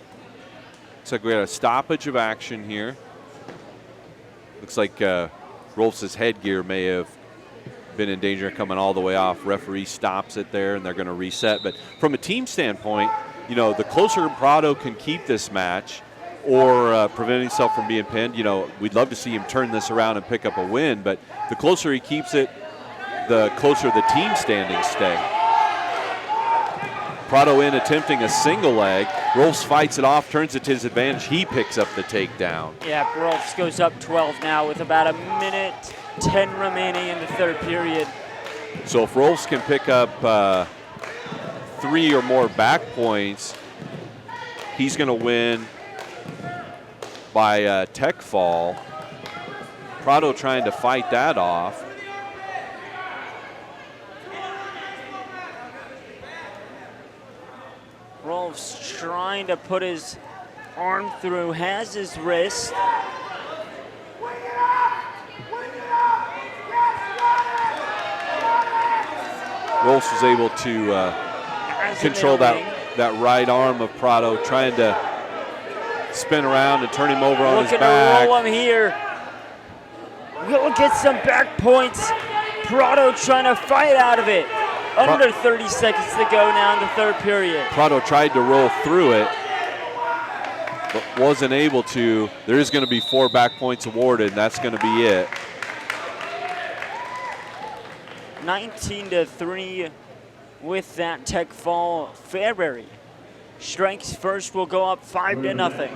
looks like we had a stoppage of action here. Looks like Rolfs' headgear may have been in danger of coming all the way off. Referee stops it there, and they're going to reset. But from a team standpoint, you know, the closer Prado can keep this match or prevent himself from being pinned, you know, we'd love to see him turn this around and pick up a win. But the closer he keeps it, the closer the team standings stay. Prado in attempting a single leg. Rolfs fights it off, turns it to his advantage. He picks up the takedown. Yeah, Rolfs goes up 12 now with about a minute 10 remaining in the third period. So if Rolfs can pick up 3 or more back points, he's going to win by tech fall. Prado trying to fight that off. Rolfs trying to put his arm through, has his wrist. Rolfs was able to control that right arm of Prado, trying to spin around and turn him over on his back. Looking to roll him here. Will get some back points. Prado trying to fight out of it. Under 30 seconds to go now in the third period. Prado tried to roll through it, but wasn't able to. There is going to be 4 back points awarded, and that's going to be it. 19-3 with that tech fall. Fairbury strikes first, will go up 5-0.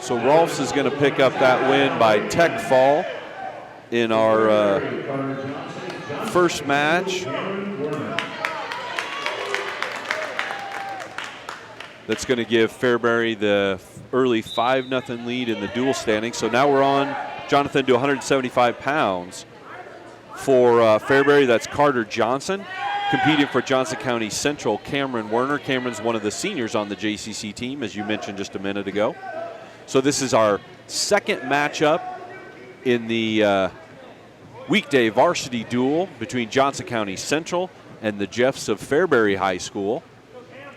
So Rolfs is going to pick up that win by tech fall in our first match. That's going to give Fairbury the early 5-0 lead in the dual standing. So now we're on, Jonathan, to 175 pounds. For Fairbury, that's Carter Johnson. Competing for Johnson County Central, Cameron Werner. Cameron's one of the seniors on the JCC team, as you mentioned just a minute ago. So this is our second matchup in the weekday varsity duel between Johnson County Central and the Jeffs of Fairbury High School.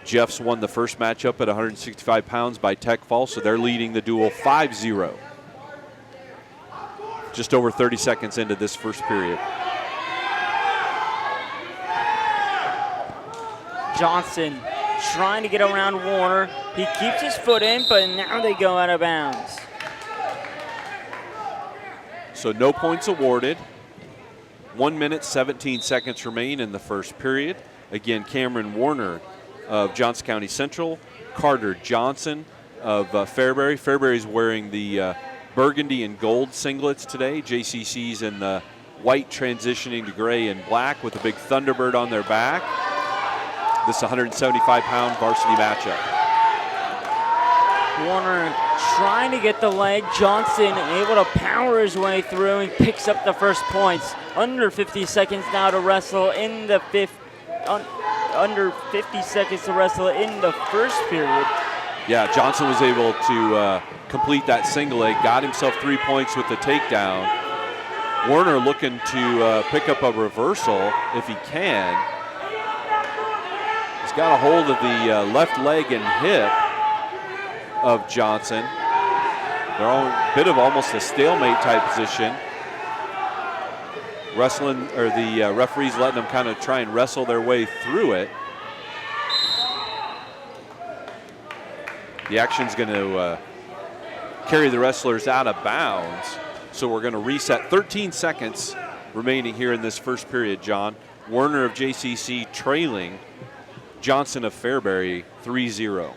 Jeffs won the first matchup at 165 pounds by Tech Fall, so they're leading the duel 5-0. Just over 30 seconds into this first period. Johnson trying to get around Warner. He keeps his foot in, but now they go out of bounds. So no points awarded. 1 minute, 17 seconds remain in the first period. Again, Cameron Warner of Johnson County Central, Carter Johnson of Fairbury. Fairbury's wearing the burgundy and gold singlets today. JCC's in the white transitioning to gray and black with a big Thunderbird on their back. This 175-pound varsity matchup. Warner trying to get the leg. Johnson able to power his way through and picks up the first points. Under 50 seconds now to wrestle in the under 50 seconds to wrestle in the first period. Yeah, Johnson was able to complete that single leg, got himself 3 points with the takedown. Warner looking to pick up a reversal if he can. He's got a hold of the left leg and hip of Johnson. They're on a bit of almost a stalemate type position. Wrestling, or the referees letting them kind of try and wrestle their way through it. The action's going to carry the wrestlers out of bounds. So we're going to reset. 13 seconds remaining here in this first period, John. Warner of JCC trailing Johnson of Fairbury 3-0.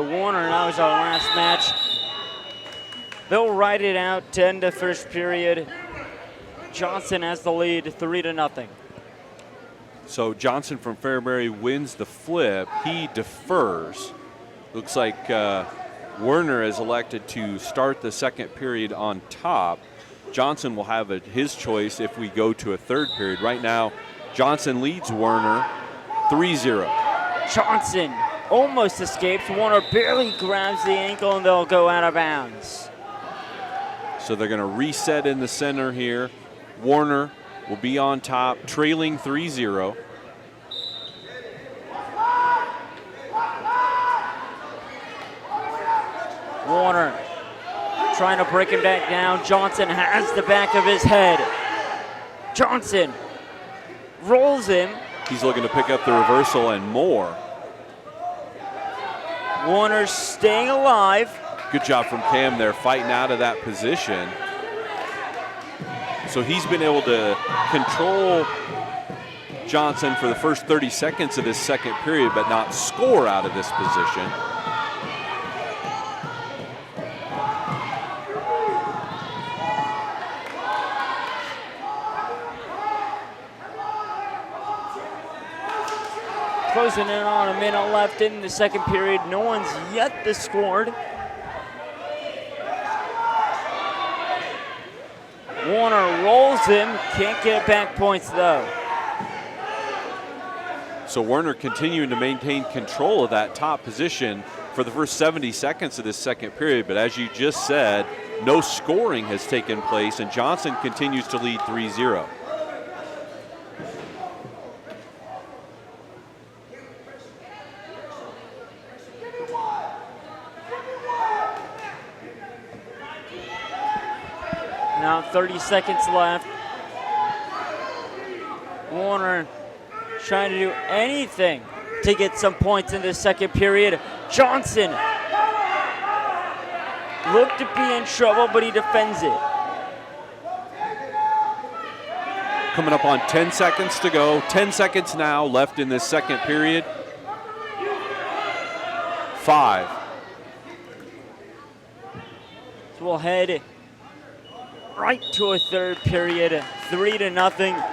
Warner, that was our last match. They'll ride it out to end the first period. Johnson has the lead 3-0. So Johnson from Fairbury wins the flip. He defers. Looks like Warner is elected to start the second period on top. Johnson will have his choice if we go to a third period. Right now, Johnson leads Warner 3-0. Johnson almost escapes. Warner barely grabs the ankle and they'll go out of bounds. So they're going to reset in the center here. Warner will be on top, trailing 3-0. Warner trying to break him back down. Johnson has the back of his head. Johnson rolls him. He's looking to pick up the reversal and more. Warner's staying alive. Good job from Cam there, fighting out of that position. So he's been able to control Johnson for the first 30 seconds of this second period, but not score out of this position. Closing in on a minute left in the second period. No one's yet scored. Warner rolls him, can't get back points though. So Warner continuing to maintain control of that top position for the first 70 seconds of this second period, but as you just said, no scoring has taken place and Johnson continues to lead 3-0. Now 30 seconds left. Warner trying to do anything to get some points in the second period. Johnson looked to be in trouble, but he defends it. Coming up on 10 seconds to go. 10 seconds now left in this second period. 5. So we'll head right to a third period, 3-0.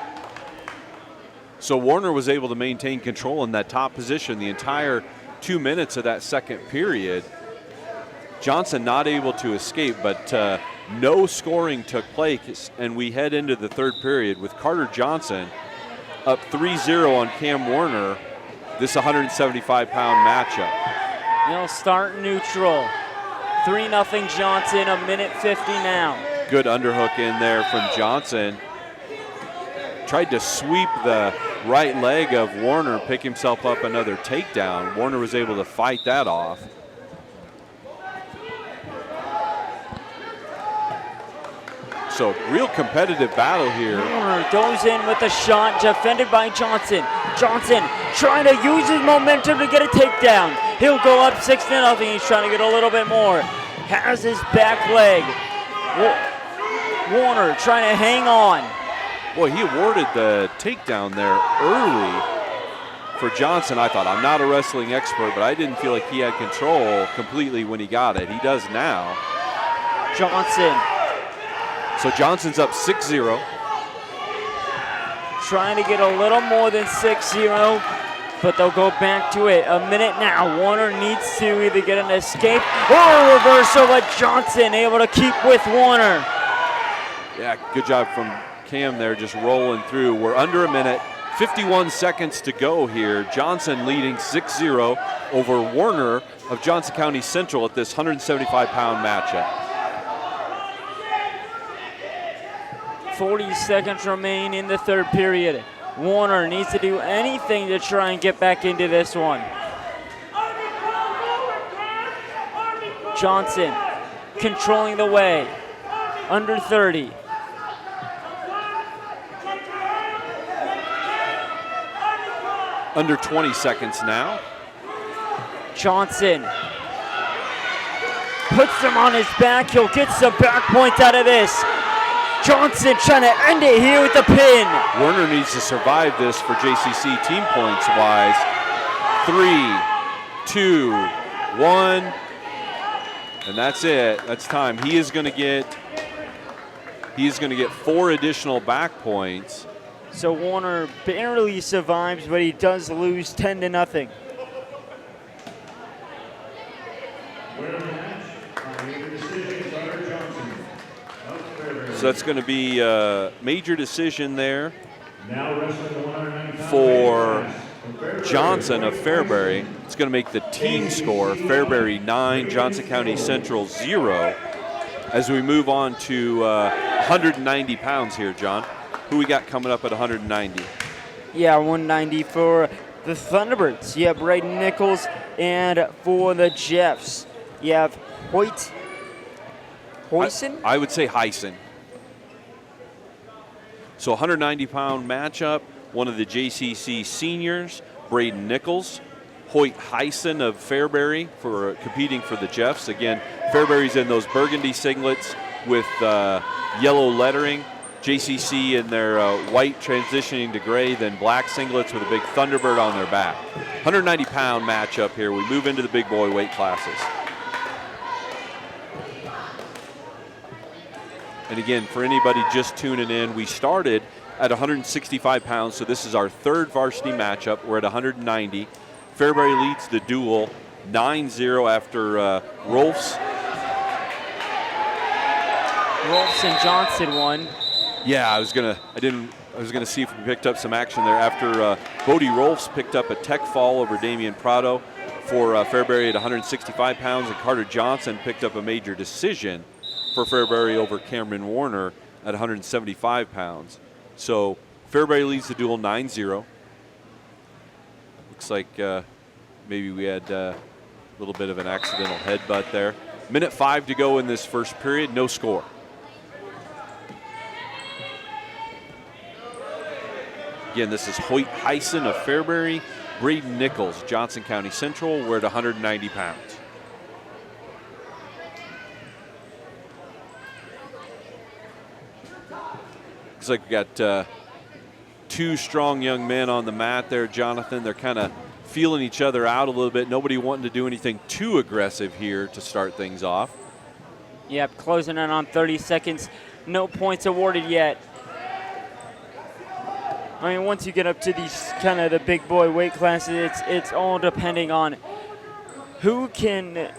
So Warner was able to maintain control in that top position the entire 2 minutes of that second period. Johnson not able to escape, but no scoring took place, and we head into the third period with Carter Johnson up 3-0 on Cam Warner, this 175-pound matchup. He'll start neutral. 3-0 Johnson, a minute 50 now. Good underhook in there from Johnson. Tried to sweep the right leg of Warner, pick himself up another takedown. Warner was able to fight that off. So real competitive battle here. Warner goes in with a shot, defended by Johnson. Johnson trying to use his momentum to get a takedown. He'll go up 6-0. He's trying to get a little bit more. Has his back leg. Warner trying to hang on. Boy, he awarded the takedown there early for Johnson. I thought, I'm not a wrestling expert, but I didn't feel like he had control completely when he got it. He does now. Johnson. So Johnson's up 6-0. Trying to get a little more than 6-0, but they'll go back to it. A minute now. Warner needs to either get an escape or a reversal, but Johnson able to keep with Warner. Yeah, good job from Cam there, just rolling through. We're under a minute, 51 seconds to go here. Johnson leading 6-0 over Warner of Johnson County Central at this 175-pound matchup. 40 seconds remain in the third period. Warner needs to do anything to try and get back into this one. Johnson controlling the way. Under 30. Under 20 seconds now. Johnson puts him on his back. He'll get some back points out of this. Johnson trying to end it here with the pin. Warner needs to survive this for JCC team points wise. 3, 2, 1, and that's it. That's time. He is going to get 4 additional back points. So Warner barely survives, but he does lose 10-0. So that's going to be a major decision there for Johnson of Fairbury. It's going to make the team score Fairbury 9, Johnson County Central 0. As we move on to 190 pounds here, John. Who we got coming up at 190? Yeah, 190 for the Thunderbirds. You have Braden Nichols, and for the Jeffs, you have Hoyson? I would say Hyson. So 190-pound matchup, one of the JCC seniors, Braden Nichols, Hoyt Hyson of Fairbury for competing for the Jeffs. Again, Fairbury's in those burgundy singlets with yellow lettering. JCC in their white transitioning to gray, then black singlets with a big Thunderbird on their back. 190-pound matchup here. We move into the big boy weight classes. And again, for anybody just tuning in, we started at 165 pounds, so this is our third varsity matchup. We're at 190. Fairbury leads the duel 9-0 after Rolfs and Johnson won. Yeah, I was gonna see if we picked up some action there after Bodie Rolfs picked up a tech fall over Damian Prado for Fairbury at 165 pounds, and Carter Johnson picked up a major decision for Fairbury over Cameron Warner at 175 pounds. So Fairbury leads the duel 9-0. Looks like maybe we had a little bit of an accidental headbutt there. Minute 5 to go in this first period, no score. Again, this is Hoyt Hyson of Fairbury, Braden Nichols, Johnson County Central. We're at 190 pounds. Looks like we got two strong young men on the mat there, Jonathan. They're kind of feeling each other out a little bit. Nobody wanting to do anything too aggressive here to start things off. Yep, closing in on 30 seconds. No points awarded yet. I mean, once you get up to these kind of the big boy weight classes, it's all depending on who can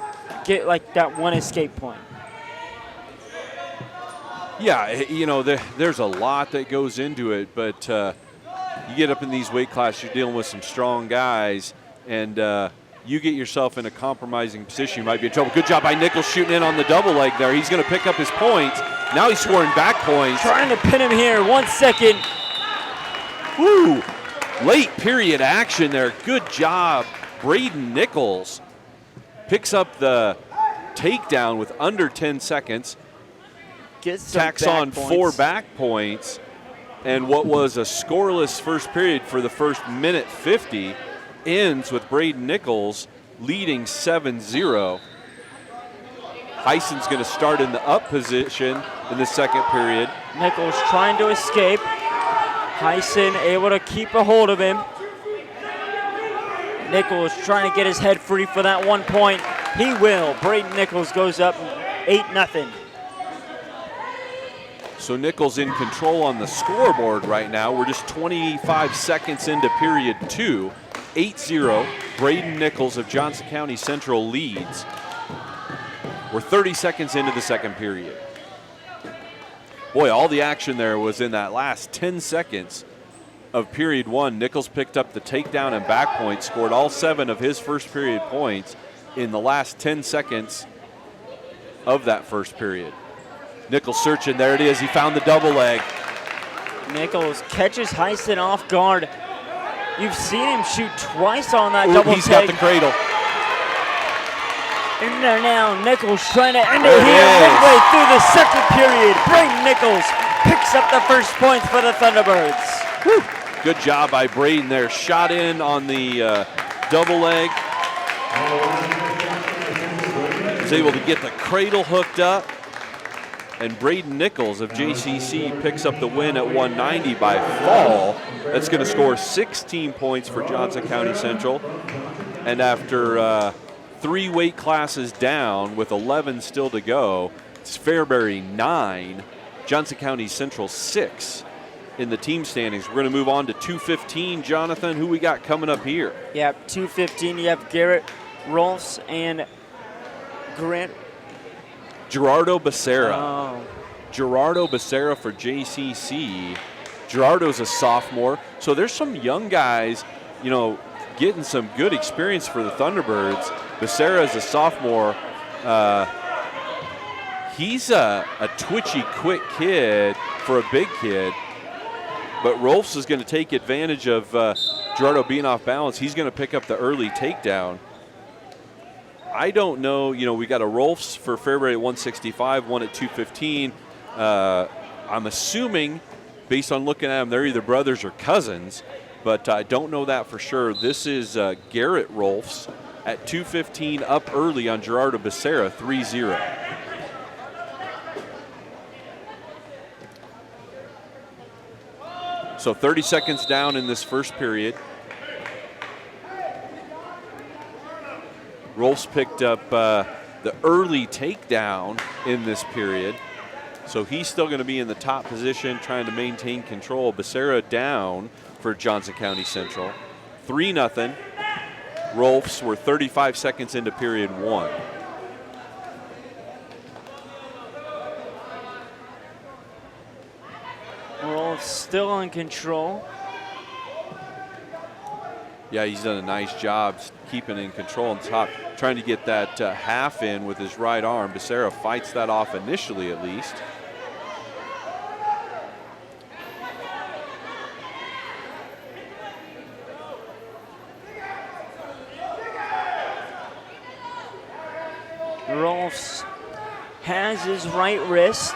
get like that one escape point? Yeah, you know, there's a lot that goes into it, but you get up in these weight classes, you're dealing with some strong guys, and you get yourself in a compromising position, you might be in trouble. Good job by Nichols shooting in on the double leg there. He's going to pick up his points. Now he's scoring back points. Trying to pin him here. 1 second. Woo! Late period action there. Good job. Braden Nichols picks up the takedown with under 10 seconds. Tacks on 4 back points. And what was a scoreless first period for the first minute 50 ends with Braden Nichols leading 7-0. Heisen's going to start in the up position in the second period. Nichols trying to escape. Heisen able to keep a hold of him. Nichols trying to get his head free for that 1 point. He will. Braden Nichols goes up 8-0. So Nichols in control on the scoreboard right now. We're just 25 seconds into period 2. 8-0. Braden Nichols of Johnson County Central leads. We're 30 seconds into the second period. Boy, all the action there was in that last 10 seconds of period 1. Nichols picked up the takedown and back point, scored all 7 of his first period points in the last 10 seconds of that first period. Nichols searching, there it is, he found the double leg. Nichols catches Heisen off guard. You've seen him shoot twice on that double He's tag. got the cradle. In there now, Nichols trying to end it here midway through the second period. Braden Nichols picks up the first points for the Thunderbirds. Whew. Good job by Braden there. Shot in on the double leg. Was able to get the cradle hooked up. And Braden Nichols of JCC picks up the win at 190 by fall. That's going to score 16 points for Johnson County Central. And after 3 weight classes down with 11 still to go, it's Fairbury 9, Johnson County Central 6 in the team standings. We're going to move on to 215. Jonathan, who we got coming up here? Yeah, 215. You have Garrett Rolfs and Grant. Gerardo Becerra. Oh. Gerardo Becerra for JCC. Gerardo's a sophomore. So there's some young guys, you know, getting some good experience for the Thunderbirds. Becerra is a sophomore. He's a twitchy, quick kid for a big kid. But Rolfs is going to take advantage of Gerardo being off balance. He's going to pick up the early takedown. I don't know, you know, we got a Rolfs for Fairbury at 165, one at 215. I'm assuming, based on looking at them, they're either brothers or cousins, but I don't know that for sure. This is Garrett Rolfs at 215, up early on Gerardo Becerra, 3-0. So 30 seconds down in this first period. Rolfs picked up the early takedown in this period. So he's still going to be in the top position trying to maintain control. Becerra down for Johnson County Central. 3-0. Rolfs were 35 seconds into period 1. Rolfs still in control. Yeah, he's done a nice job keeping in control on top, trying to get that half in with his right arm. Becerra fights that off initially, at least. Rolfs has his right wrist.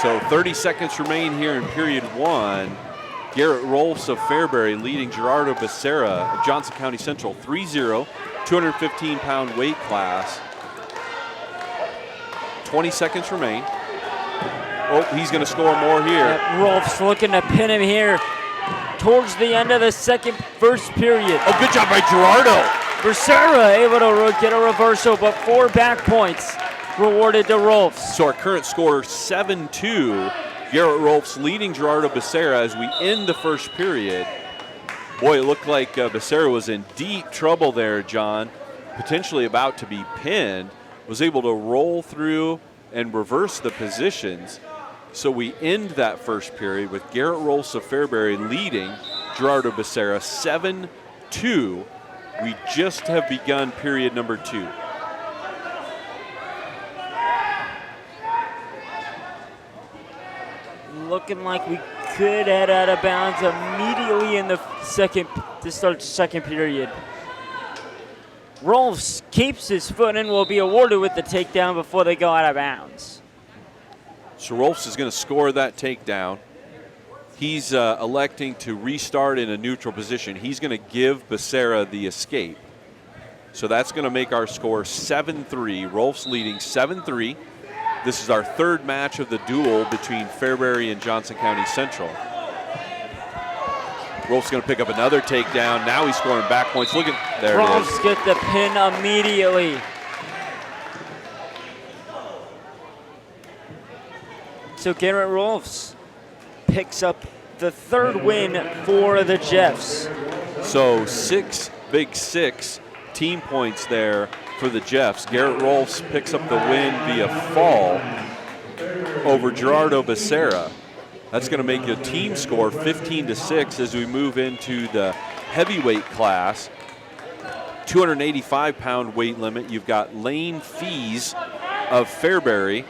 So 30 seconds remain here in period 1. Garrett Rolfs of Fairbury leading Gerardo Becerra of Johnson County Central 3-0, 215-pound weight class. 20 seconds remain. Oh, he's going to score more here. Yep, Rolfs looking to pin him here towards the end of the first period. Oh, good job by Gerardo. Becerra able to get a reversal, but 4 back points rewarded to Rolfs. So our current score 7-2. Garrett Rolfs leading Gerardo Becerra as we end the first period. Boy, it looked like Becerra was in deep trouble there, John. Potentially about to be pinned. Was able to roll through and reverse the positions. So we end that first period with Garrett Rolfs of Fairbury leading Gerardo Becerra 7-2. We just have begun period number 2. Looking like we could head out of bounds immediately in the second to start the second period. Rolfs keeps his foot and will be awarded with the takedown before they go out of bounds. So Rolfs is going to score that takedown. He's electing to restart in a neutral position. He's going to give Becerra the escape. So that's going to make our score 7-3. Rolfs leading 7-3. This is our third match of the duel between Fairbury and Johnson County Central. Rolfs going to pick up another takedown. Now he's scoring back points. Look at there. Rolfs get the pin immediately. So Garrett Rolfs picks up the third win for the Jeffs. So 6 big 6 team points there for the Jeffs. Garrett Rolfs picks up the win via fall over Gerardo Becerra. That's going to make a team score 15-6 as we move into the heavyweight class. 285-pound weight limit. You've got Lane Fees of Fairbury,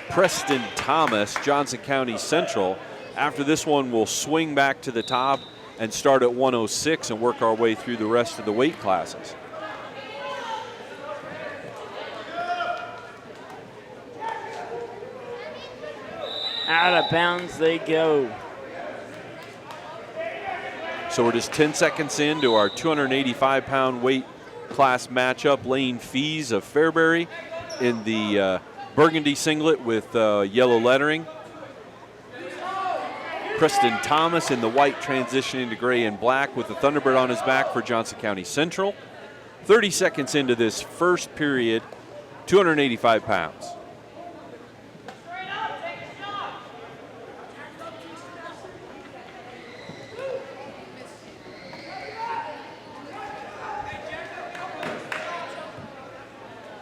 Preston Thomas, Johnson County Central. After this one, we'll swing back to the top and start at 106 and work our way through the rest of the weight classes. Out of bounds they go. So we're just 10 seconds into our 285-pound weight class matchup. Lane Fees of Fairbury in the burgundy singlet with yellow lettering. Preston Thomas in the white transitioning to gray and black with the Thunderbird on his back for Johnson County Central. 30 seconds into this first period, 285 pounds.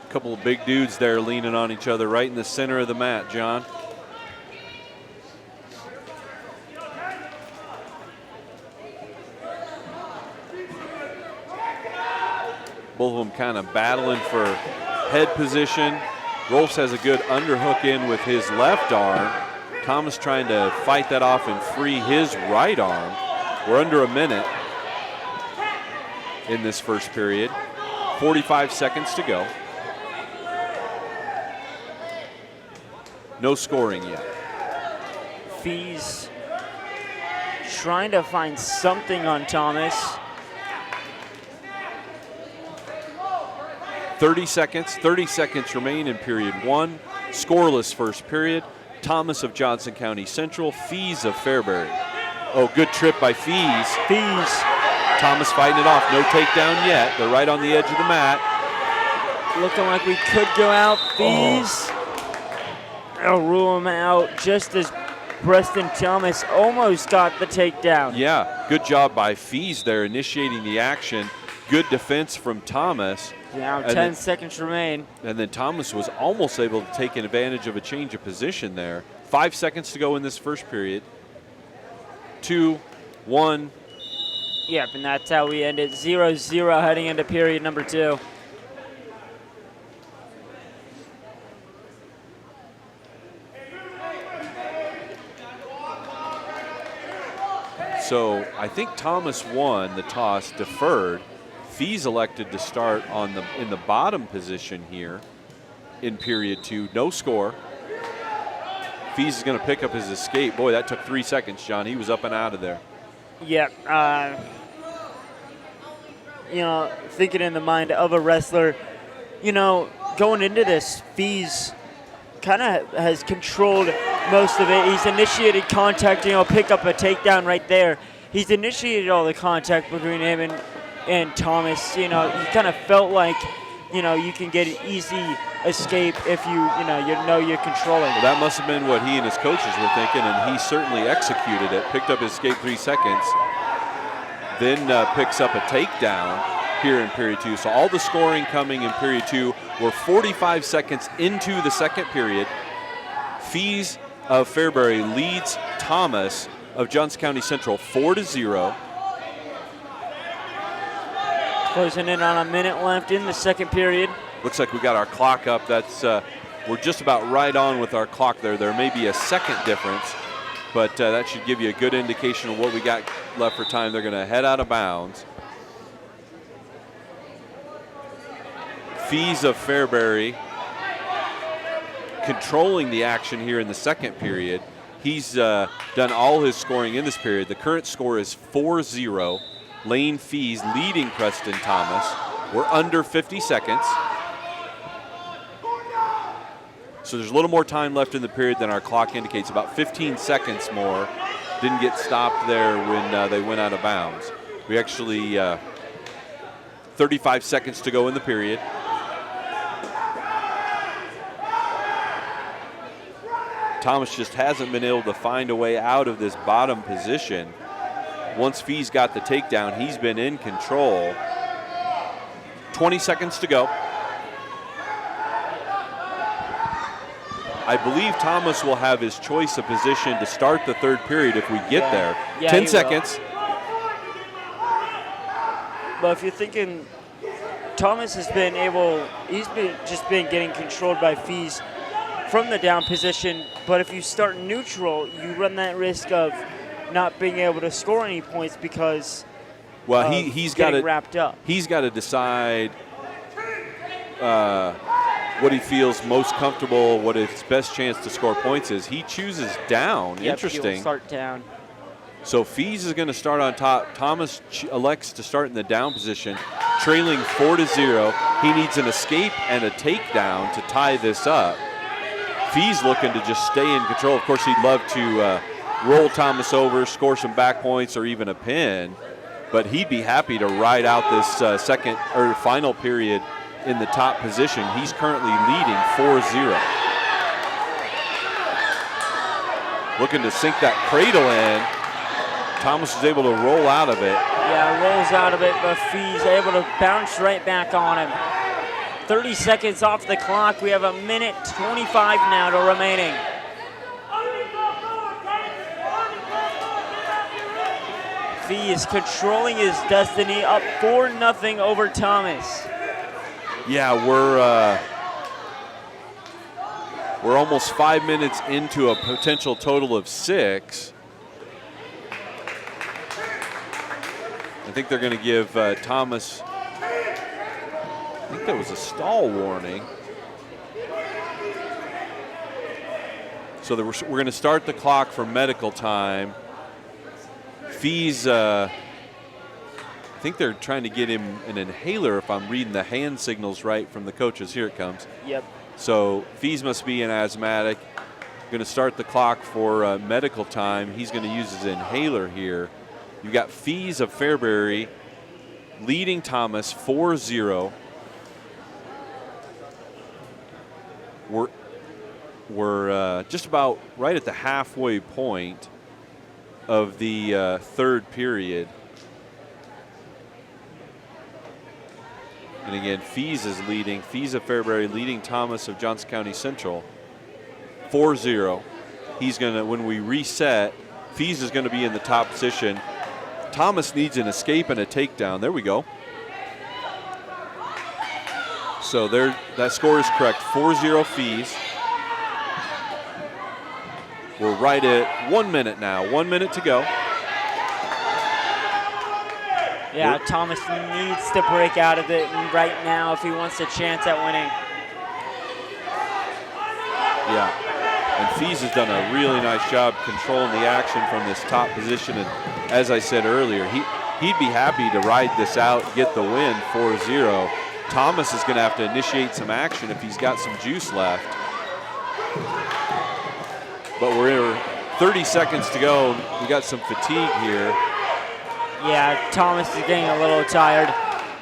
Couple of big dudes there leaning on each other right in the center of the mat, John. Both of them kind of battling for head position. Rolfs has a good underhook in with his left arm. Thomas trying to fight that off and free his right arm. We're under a minute in this first period. 45 seconds to go. No scoring yet. Fees trying to find something on Thomas. 30 seconds remain in period 1. Scoreless first period. Thomas of Johnson County Central, Fees of Fairbury. Oh, good trip by Fees. Fees. Thomas fighting it off. No takedown yet. They're right on the edge of the mat. Looking like we could go out. Fees. I'll rule him out just as Preston Thomas almost got the takedown. Yeah, good job by Fees there initiating the action. Good defense from Thomas. Now 10 seconds remain. And then Thomas was almost able to take advantage of a change of position there. 5 seconds to go in this first period. 2, 1. Yep, and that's how we end it. 0-0 heading into period number 2. So I think Thomas won the toss, deferred. Fees elected to start in the bottom position here in period 2. No score. Fees is going to pick up his escape. Boy, that took 3 seconds, John. He was up and out of there. Yep. Thinking in the mind of a wrestler, going into this, Fees kind of has controlled most of it. He's initiated contact, pick up a takedown right there. He's initiated all the contact between him and Thomas, you kind of felt like, you can get an easy escape if you you're controlling. Well, that must have been what he and his coaches were thinking, and he certainly executed it. Picked up his escape 3 seconds, then picks up a takedown here in period 2. So all the scoring coming in period 2. We're 45 seconds into the second period. Fees of Fairbury leads Thomas of Johnson County Central 4-0. Closing in on a minute left in the second period. Looks like we got our clock up. That's we're just about right on with our clock there. There may be a second difference, but that should give you a good indication of what we got left for time. They're going to head out of bounds. Fees of Fairbury controlling the action here in the second period. He's done all his scoring in this period. The current score is 4-0. Lane Fees leading Preston Thomas. We're under 50 seconds. So there's a little more time left in the period than our clock indicates, about 15 seconds more. Didn't get stopped there when they went out of bounds. We actually, 35 seconds to go in the period. Thomas just hasn't been able to find a way out of this bottom position. Once Fees got the takedown, he's been in control. 20 seconds to go. I believe Thomas will have his choice of position to start the third period if we get there. Yeah, 10 seconds. But if you're thinking, Thomas has been just been getting controlled by Fees from the down position, but if you start neutral, you run that risk of not being able to score any points because he's got to wrapped up. He's got to decide what he feels most comfortable, what his best chance to score points is. He chooses down. Yep, Interesting. He'll start down. So Fees is going to start on top. Thomas elects to start in the down position, trailing 4-0. He needs an escape and a takedown to tie this up. Fees looking to just stay in control. Of course, he'd love to roll Thomas over, score some back points, or even a pin. But he'd be happy to ride out this second or final period in the top position. He's currently leading 4-0. Looking to sink that cradle in. Thomas is able to roll out of it. Yeah, rolls out of it, but Fees able to bounce right back on him. 30 seconds off the clock. We have a minute 25 now to remaining. Fees controlling his destiny, up 4-0 over Thomas. Yeah, we're almost 5 minutes into a potential total of 6. I think they're going to give Thomas, I think that was a stall warning. So we're going to start the clock for medical time. Fees, I think they're trying to get him an inhaler if I'm reading the hand signals right from the coaches. Here it comes. Yep. So Fees must be an asthmatic. Going to start the clock for medical time. He's going to use his inhaler here. You've got Fees of Fairbury leading Thomas 4-0. We're just about right at the halfway point of the third period. And again, Fees is leading. Fees of Fairbury leading Thomas of Johnson County Central 4-0. He's going to, when we reset, Fees is going to be in the top position. Thomas needs an escape and a takedown. There we go. So there, that score is correct. 4-0 Fees. We're right at 1 minute now. 1 minute to go. Yeah, Thomas needs to break out of it right now if he wants a chance at winning. Yeah, and Fees has done a really nice job controlling the action from this top position. And as I said earlier, he'd be happy to ride this out, get the win 4-0. Thomas is going to have to initiate some action if he's got some juice left. But we're 30 seconds to go. We got some fatigue here. Yeah, Thomas is getting a little tired.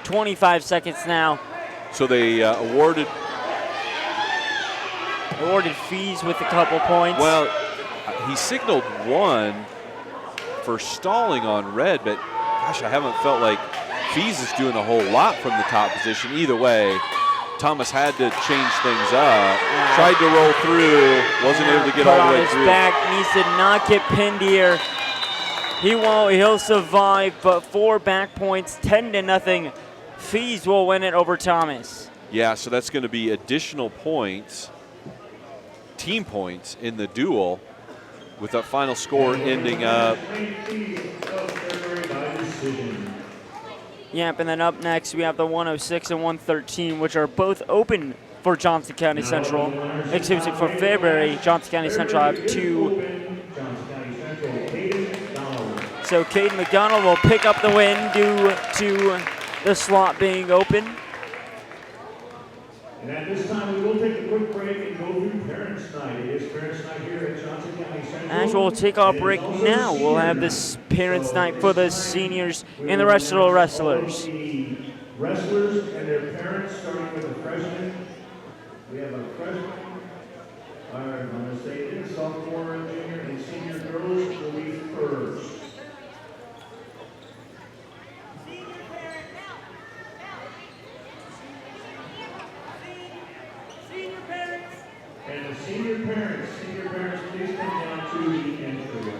25 seconds now. So they awarded fees with a couple points. Well, he signaled 1 for stalling on red, but gosh, I haven't felt like Fees is doing a whole lot from the top position. Either way, Thomas had to change things up. Yeah. Tried to roll through, wasn't able to get all the way through. Back, needs to not get pinned here. He won't, he'll survive, but 4 back points, 10-0. Fees will win it over Thomas. Yeah, so that's going to be additional points, team points in the duel, with the final score ending up. Yep, and then up next we have the 106 and 113, which are both open for Johnson County Central. Excuse me, for Fairbury, Johnson County Central have 2. So Caden McDonald will pick up the win due to the slot being open. And at this time, we will take a quick break and go through Parents' Night. It is Parents' Night here at Johnson County Central. As we'll take our break now, we'll have this Parents' Night for the seniors and the rest of the wrestlers. The wrestlers and their parents, starting with the freshmen. We have a freshman. All right, I'm going to say it. Sophomore, junior, and senior girls will be first. And the senior parents, please come down to the entryway.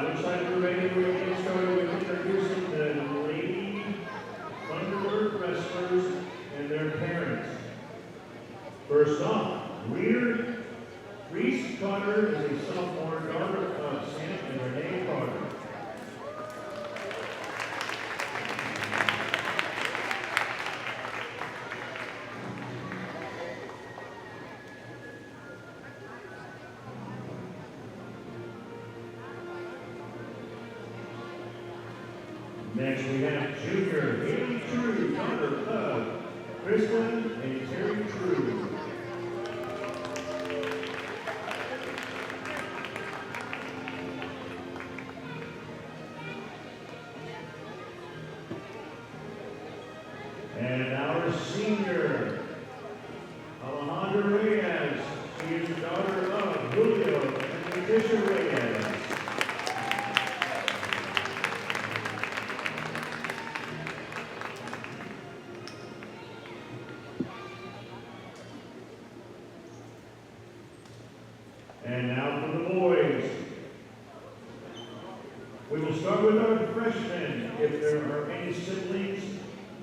Looks like we're ready. We'll get started with introducing the Lady Thunderbird wrestlers and their parents. First off, Reese Carter is a sophomore, daughter of Sam and Renee Carter. Next we have junior Haley True, daughter of Kristen and Terry True. And our senior, Alejandra Reyes. She is the daughter of Julio and Leticia Reyes. And now for the boys. We will start with our freshmen. If there are any siblings,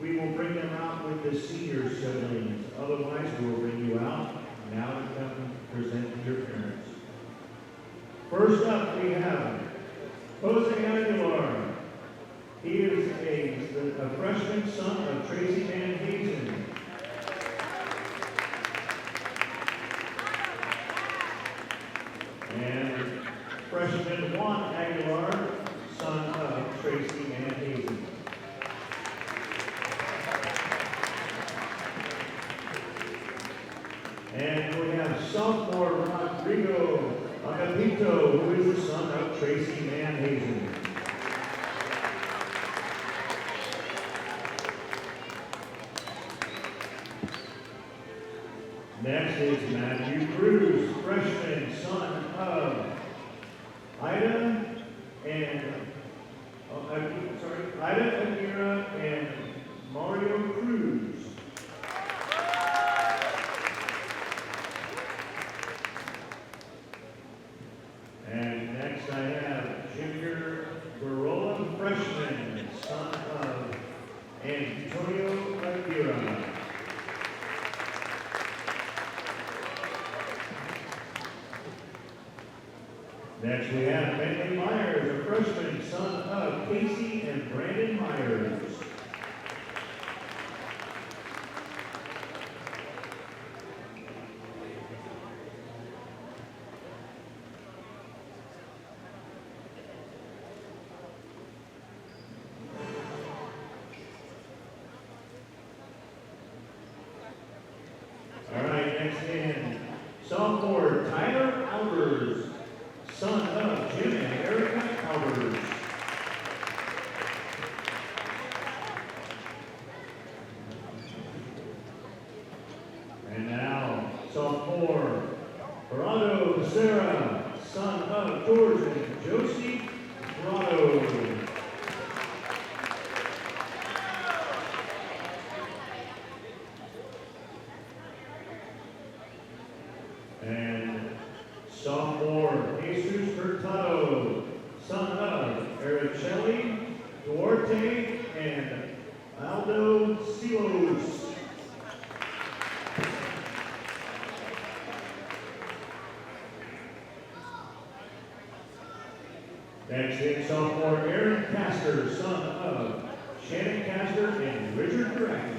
we will bring them out with the senior siblings. Otherwise, we will bring you out. Now to come and present to your parents. First up, we have Jose Aguilar. He is a freshman son of Tracy Van Hazen. And freshman Juan Aguilar, son of Tracy Van Hazen. And we have sophomore Rodrigo Agapito, who is the son of Tracy Van Hazen. Next is Matthew Cruz, freshman, son of Ida Amira and Mario Cruz. And next I have junior Barola, freshman, son of Antonio Aguirre. Next we have Bentley Myers, a freshman, son of Casey and Brandon Myers. All right, next in, sophomore Tyler Albers, son of Jim and Erica Albers. And now, sophomore Gerardo Becerra, son of George and Josie Gerardo. And sophomore Jesus Hurtado, son of Araceli Duarte and Aldo Silos. Next in sophomore Aaron Castor, son of Shannon Castor and Richard Dragon.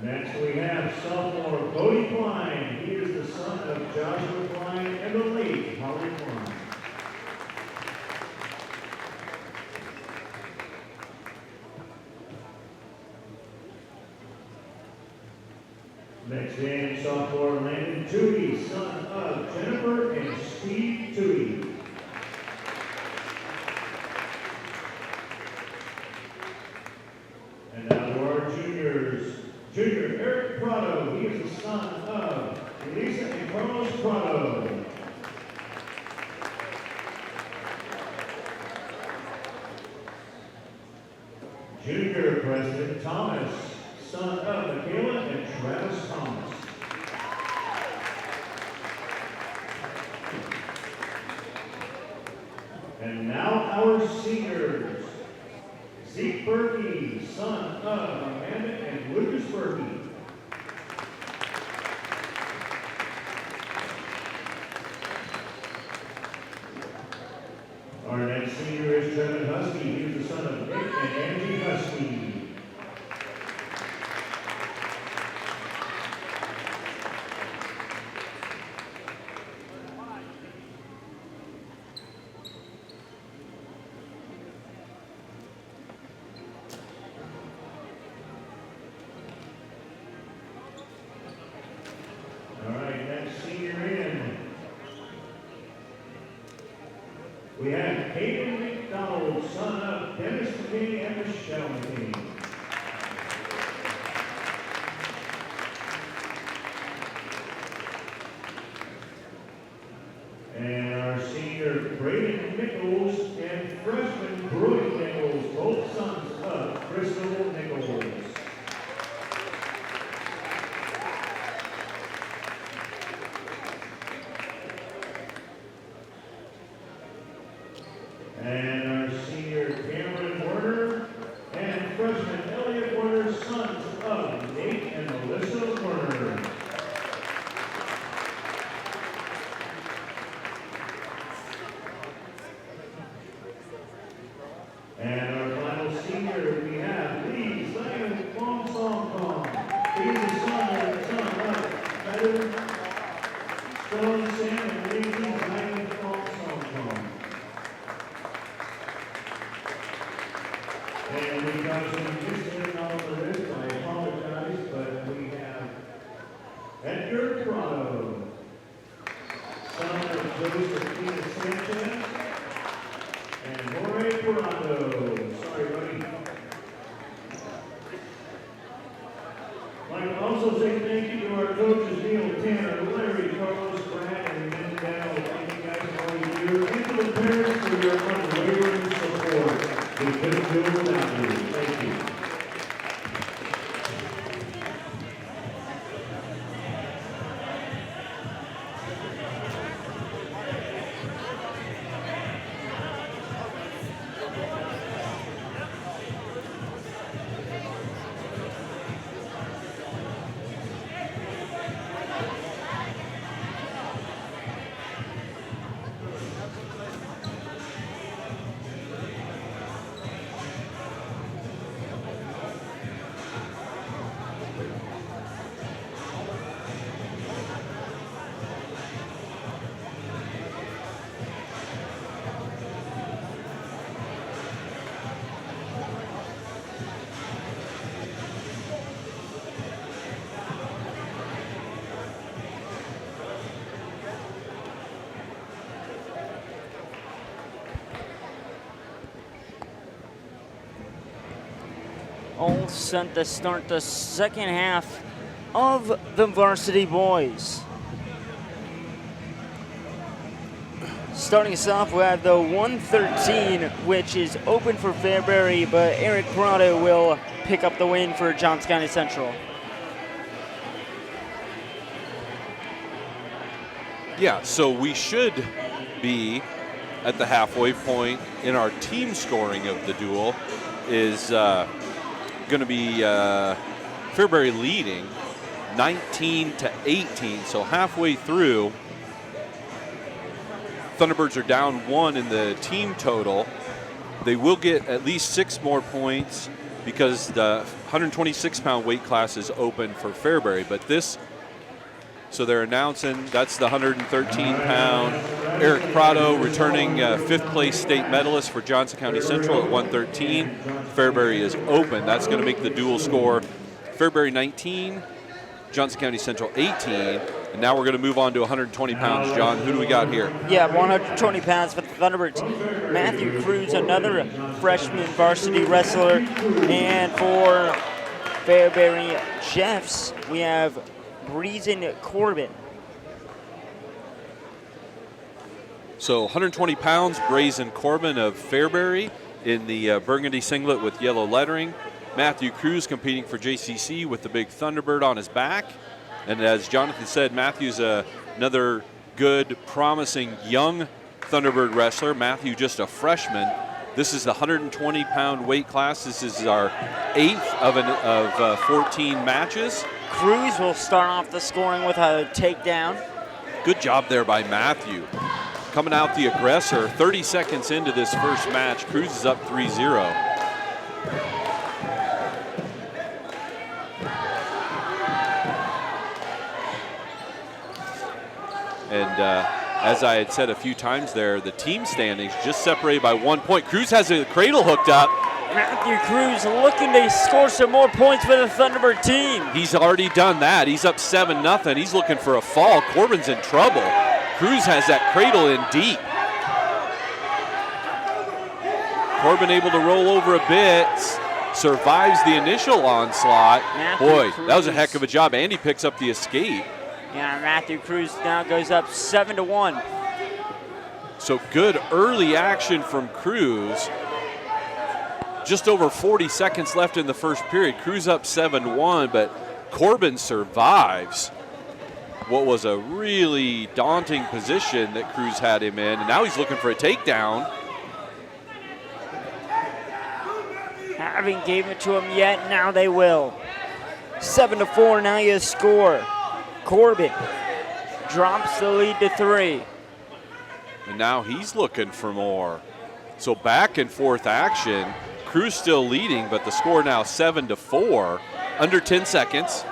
Next we have sophomore Cody Klein. He is the son of Joshua Klein and the late Holly Klein. Next in sophomore Landon Toohey, son of Jennifer and Steve Toohey. And now to our juniors. Junior Eric Prado, he is the son of Elisa and Carlos Prado. Junior Preston Thomas, son of Michaela and Travis Thomas. And now our seniors. Zeke Berkey, son of Amanda and Lucas Berkey. Our next senior is Trevin Husky. He is the son of Nick and Angie Husky. I'd like to also say thank you to our coaches, Neil, Tanner, Larry, Carlos, Brad, and Ben Dow. Thank you guys for all you do. And to the parents for your unwavering support. We couldn't do it without you. Thank you. All set to start the second half of the varsity boys. Starting us off, we have the 113, which is open for Fairbury, but Eric Prado will pick up the win for Johnson County Central. Yeah, so we should be at the halfway point in our team scoring of the duel. Is going to be Fairbury leading 19-18. So halfway through, Thunderbirds are down 1 in the team total. They will get at least 6 more points because the 126-pound weight class is open for Fairbury. But this, so they're announcing that's the 113-pound. Eric Prado returning 5th place state medalist for Johnson County Central at 113. Fairbury is open. That's going to make the dual score Fairbury 19, Johnson County Central 18. And now we're going to move on to 120 pounds. John, who do we got here? Yeah, 120 pounds for the Thunderbirds. Matthew Cruz, another freshman varsity wrestler. And for Fairbury Jeffs, we have Breezen Corbin. So 120 pounds, Brazen Corbin of Fairbury in the burgundy singlet with yellow lettering. Matthew Cruz competing for JCC with the big Thunderbird on his back. And as Jonathan said, Matthew's another good, promising young Thunderbird wrestler. Matthew just a freshman. This is the 120-pound weight class. This is our 8th of 14 matches. Cruz will start off the scoring with a takedown. Good job there by Matthew. Coming out the aggressor, 30 seconds into this first match, Cruz is up 3-0. And as I had said a few times there, the team standings just separated by 1 point. Cruz has a cradle hooked up. Matthew Cruz looking to score some more points for the Thunderbird team. He's already done that. He's up 7-0. He's looking for a fall. Corbin's in trouble. Cruz has that cradle in deep. Corbin able to roll over a bit, survives the initial onslaught. Boy, that was a heck of a job. Andy picks up the escape. Yeah, Matthew Cruz now goes up 7-1. So good early action from Cruz. Just over 40 seconds left in the first period. Cruz up 7-1, but Corbin survives what was a really daunting position that Cruz had him in. And now he's looking for a takedown. Haven't gave it to him yet, now they will. 7-4, now you score. Corbin drops the lead to 3. And now he's looking for more. So back and forth action. Cruz still leading, but the score now 7-4, under 10 seconds.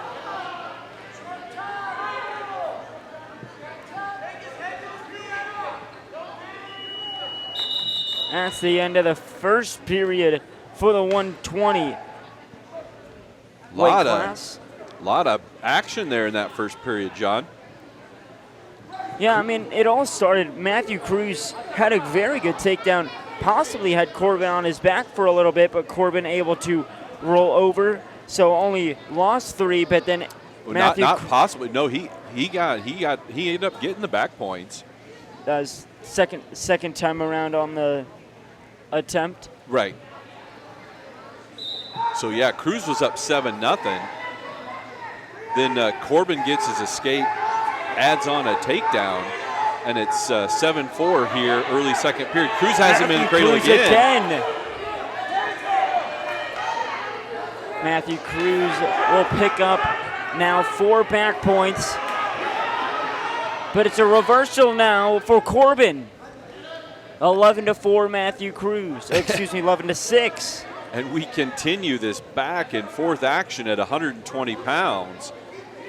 That's the end of the first period for the 120 weight class. Lot of action there in that first period, John. Yeah, I mean, it all started. Matthew Cruz had a very good takedown, possibly had Corbin on his back for a little bit, but Corbin able to roll over So only lost 3, but then Not Matthew possibly. No, he ended up getting the back points. does second time around on the attempt. Right. So yeah, Cruz was up 7-0. Then Corbin gets his escape, adds on a takedown, and it's 7-4 here, early second period. Cruz has him in the cradle again. Matthew Cruz will pick up now 4 back points. But it's a reversal now for Corbin. 11-4 Matthew Cruz. Excuse me, 11-6. And we continue this back and forth action at 120 pounds.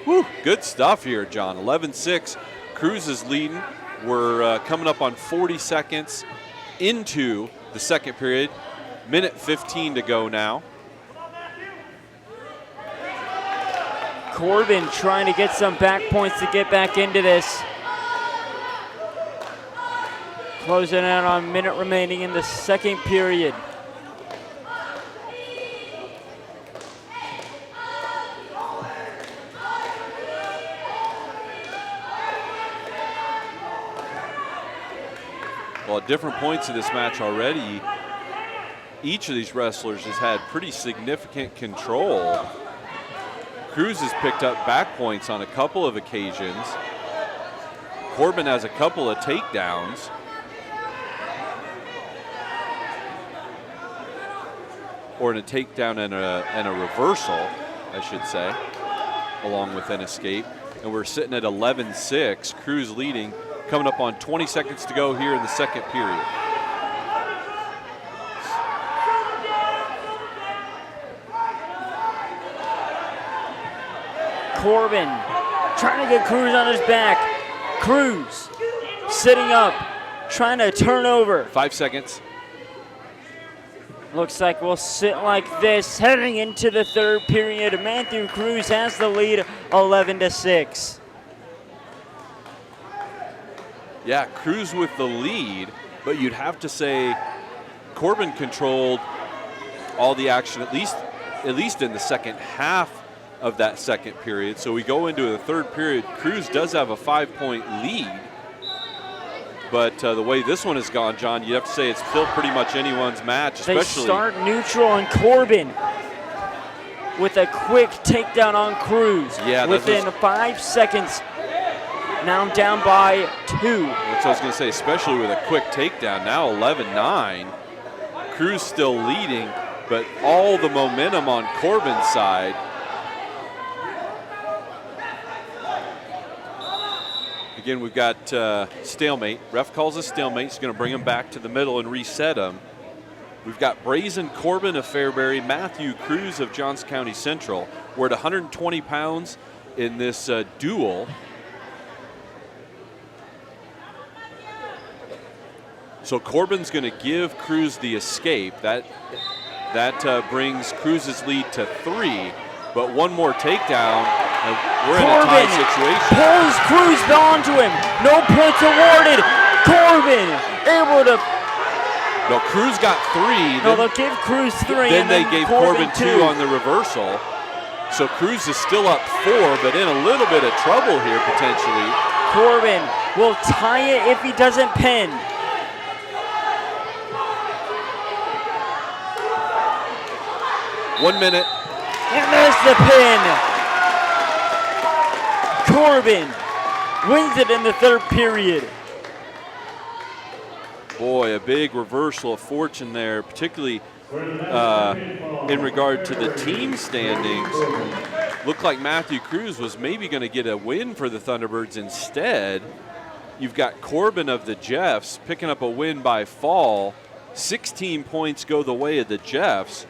Whew, good stuff here, John. 11-6. Cruz is leading. We're coming up on 40 seconds into the second period. Minute 15 to go now. Corbin trying to get some back points to get back into this. Closing out on a minute remaining in the second period. Well, at different points in this match already, each of these wrestlers has had pretty significant control. Cruz has picked up back points on a couple of occasions. Corbin has a couple of takedowns. Or in a takedown and a reversal, I should say, along with an escape. And we're sitting at 11-6, Cruz leading, coming up on 20 seconds to go here in the second period. Corbin trying to get Cruz on his back. Cruz sitting up, trying to turn over. 5 seconds. Looks like we'll sit like this heading into the third period. Matthew Cruz has the lead, 11-6. Yeah, Cruz with the lead, but you'd have to say Corbin controlled all the action, at least in the second half of that second period. So we go into the third period. Cruz does have a 5-point lead, but the way this one has gone, John, you'd have to say it's still pretty much anyone's match. Especially they start neutral on Corbin with a quick takedown on Cruz. Yeah, within 5 seconds. Now down by 2. That's what I was going to say, especially with a quick takedown. Now 11-9. Cruz still leading, but all the momentum on Corbin's side. Again, we've got stalemate. Ref calls a stalemate. He's going to bring him back to the middle and reset him. We've got Brazen Corbin of Fairbury, Matthew Cruz of Johnson County Central. We're at 120 pounds in this duel. So Corbin's going to give Cruz the escape. That brings Cruz's lead to 3. But one more takedown, and we're in a tie situation. Pulls Cruz onto him. No points awarded. Corbin able to. No, Cruz got 3. No, they'll give Cruz 3. Then and they gave Corbin 2 on the reversal. So Cruz is still up 4, but in a little bit of trouble here potentially. Corbin will tie it if he doesn't pin. One minute. And there's the pin. Corbin wins it in the third period. Boy, a big reversal of fortune there, particularly in regard to the team standings. Looked like Matthew Cruz was maybe going to get a win for the Thunderbirds. Instead, you've got Corbin of the Jeffs picking up a win by fall. 16 points go the way of the Jeffs.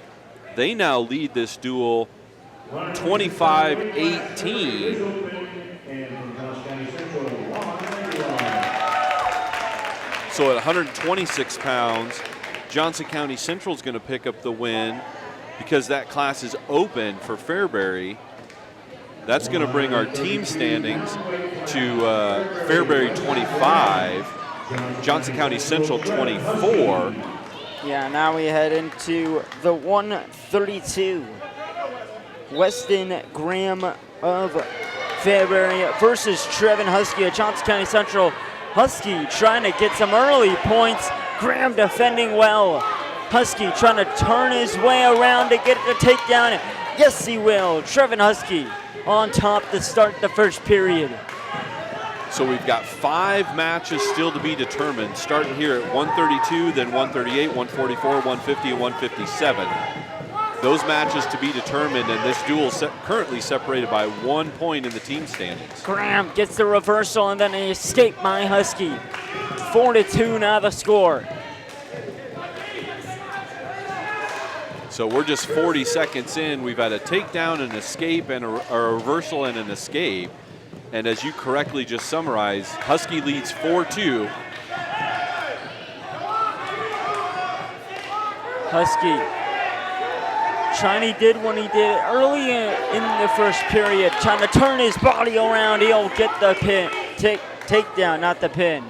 They now lead this duel 25-18. So at 126 pounds, Johnson County Central is going to pick up the win because that class is open for Fairbury. That's going to bring our team standings to Fairbury 25, Johnson County Central 24. Yeah, now we head into the 132. Weston Graham of Fairbury versus Trevin Husky of Johnson County Central. Husky trying to get some early points. Graham defending well. Husky trying to turn his way around to get the takedown. Yes, he will. Trevin Husky on top to start the first period. So we've got 5 matches still to be determined, starting here at 132, then 138, 144, 150, and 157. Those matches to be determined, and this duel currently separated by 1 point in the team standings. Graham gets the reversal and then an escape by Husky. 4-2 now the score. So we're just 40 seconds in. We've had a takedown, an escape, and a reversal and an escape. And as you correctly just summarized, Husky leads 4-2. Husky trying to did what he did early in the first period, trying to turn his body around. He'll get the pin, takedown, not the pin.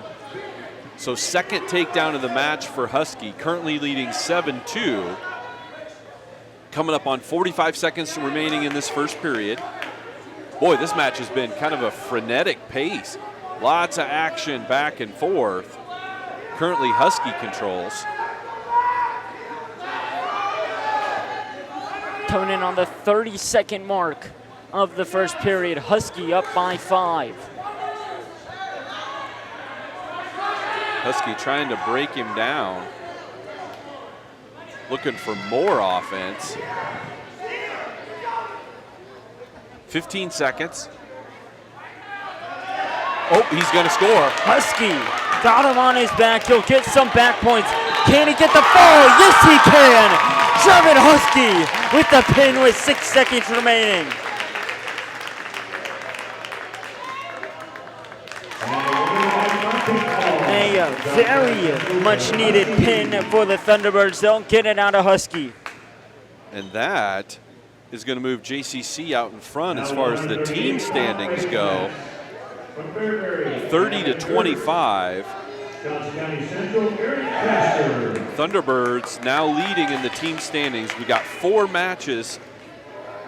So second takedown of the match for Husky, currently leading 7-2. Coming up on 45 seconds remaining in this first period. Boy, this match has been kind of a frenetic pace. Lots of action back and forth. Currently Husky controls. Coming in on the 30-second mark of the first period. Husky up by 5. Husky trying to break him down. Looking for more offense. 15 seconds. Oh, he's going to score. Husky got him on his back. He'll get some back points. Can he get the fall? Yes, he can. Trevin Husky with the pin with 6 seconds remaining. A very much needed pin for the Thunderbirds. They'll get it out of Husky. And that is going to move JCC out in front as far as the team standings go. 30-25. Thunderbirds now leading in the team standings. We got 4 matches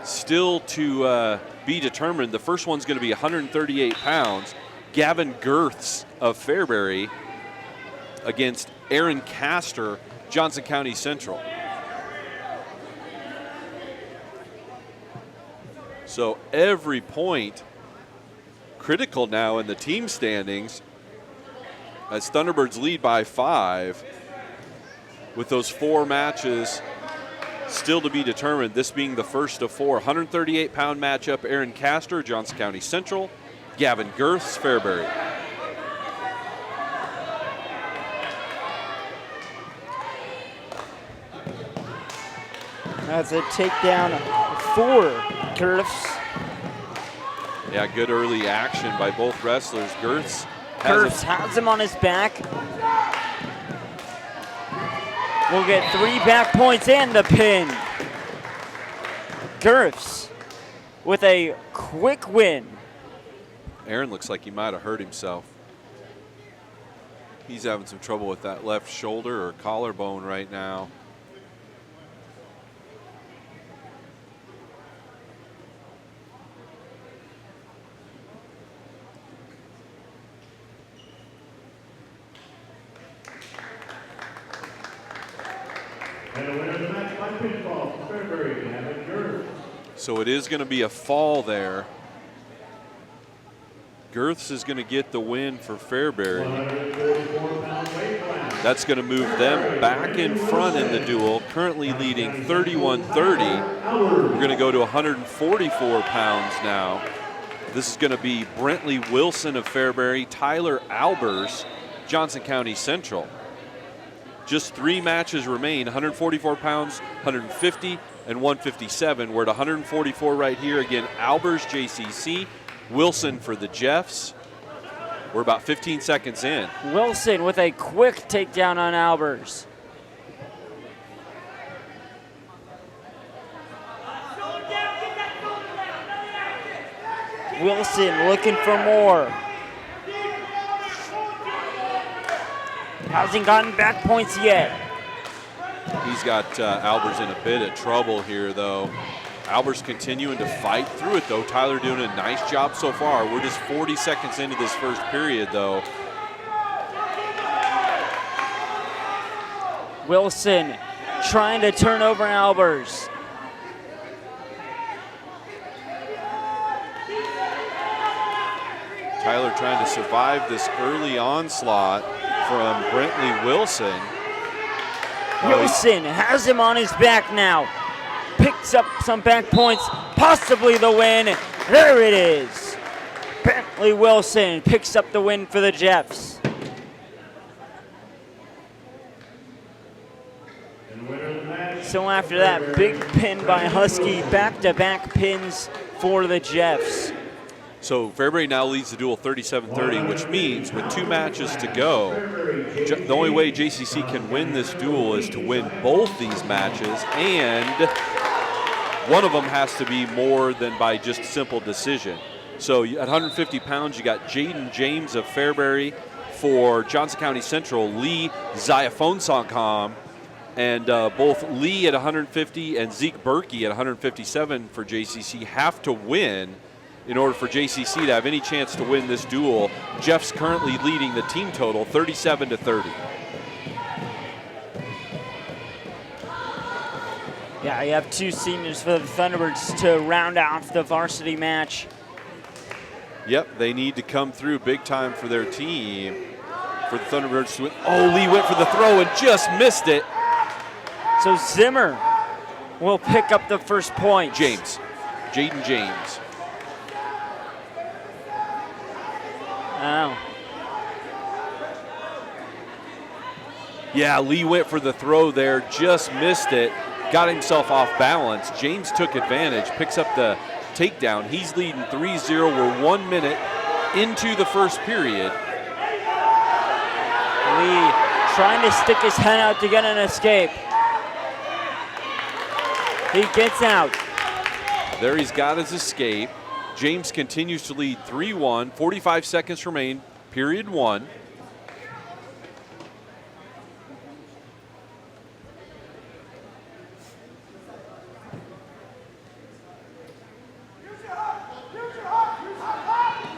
still to be determined. The first one's going to be 138 pounds. Gavin Girths of Fairbury against Aaron Castor, Johnson County Central. So every point critical now in the team standings as Thunderbirds lead by 5 with those 4 matches still to be determined, this being the first of 4. 138-pound matchup, Aaron Castor, Johnson County Central, Gavin Girths, Fairbury. That's a takedown for Girths. Yeah, good early action by both wrestlers. Girths has him on his back. We'll get 3 back points and the pin. Girths with a quick win. Aaron looks like he might have hurt himself. He's having some trouble with that left shoulder or collarbone right now. And the winner of the match by pinfall, Fairbury, Gavin Girth. So it is going to be a fall there. Girths is going to get the win for Fairbury. That's going to move them back in front in the duel, currently leading 31-30. We're going to go to 144 pounds now. This is going to be Brentley Wilson of Fairbury, Tyler Albers, Johnson County Central. Just 3 matches remain, 144 pounds, 150, and 157. We're at 144 right here. Again, Albers, JCC, Wilson for the Jeffs. We're about 15 seconds in. Wilson with a quick takedown on Albers. Wilson looking for more. Hasn't gotten back points yet. He's got Albers in a bit of trouble here, though. Albers continuing to fight through it, though. Tyler doing a nice job so far. We're just 40 seconds into this first period, though. Wilson trying to turn over Albers. Tyler trying to survive this early onslaught from Brentley Wilson. Wilson has him on his back now. Picks up some back points, possibly the win. There it is. Bentley Wilson picks up the win for the Jeffs. So after that big pin by Husky, back-to-back pins for the Jeffs. So Fairbury now leads the duel 37-30, which means with 2 matches to go, the only way JCC can win this duel is to win both these matches, and one of them has to be more than by just simple decision. So at 150 pounds, you got Jaden James of Fairbury for Johnson County Central, Lee Ziaphone-Songkham, and both Lee at 150 and Zeke Berkey at 157 for JCC have to win in order for JCC to have any chance to win this duel. Jeff's currently leading the team total 37-30. Yeah, you have 2 seniors for the Thunderbirds to round off the varsity match. Yep, they need to come through big time for their team. For the Thunderbirds to win. Oh, Lee went for the throw and just missed it. So Zimmer will pick up the first point. Jaden James. Wow. Yeah, Lee went for the throw there, just missed it, got himself off balance. James took advantage, picks up the takedown. He's leading 3-0. We're 1 minute into the first period. Lee trying to stick his head out to get an escape. He gets out. There he's got his escape. James continues to lead 3-1. 45 seconds remain, period 1.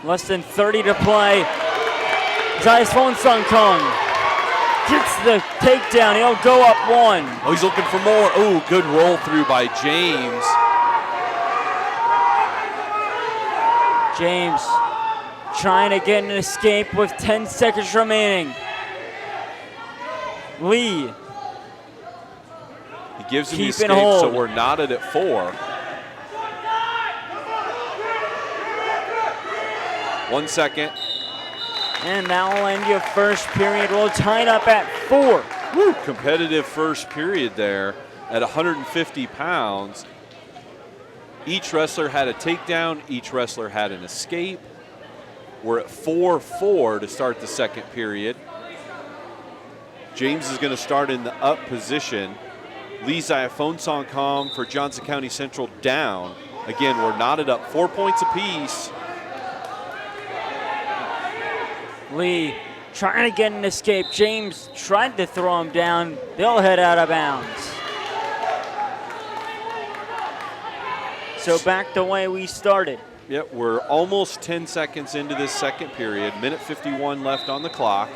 Less than 30 to play. Ziaphone-Songkham gets the takedown. He'll go up 1. Oh, he's looking for more. Oh, good roll through by James. James trying to get an escape with 10 seconds remaining. Lee. He gives him the Keep escape, it hold. so we're knotted at 4. 1 second. And that will end your first period. We'll tie it up at 4. Woo, competitive first period there at 150 pounds. Each wrestler had a takedown. Each wrestler had an escape. We're at 4-4 to start the second period. James is going to start in the up position. Lee Ziaphone-Songkham for Johnson County Central down. Again, we're knotted up 4 points apiece. Lee trying to get an escape. James tried to throw him down. They'll head out of bounds. So back the way we started. Yep, we're almost 10 seconds into this second period. Minute 51 left on the clock.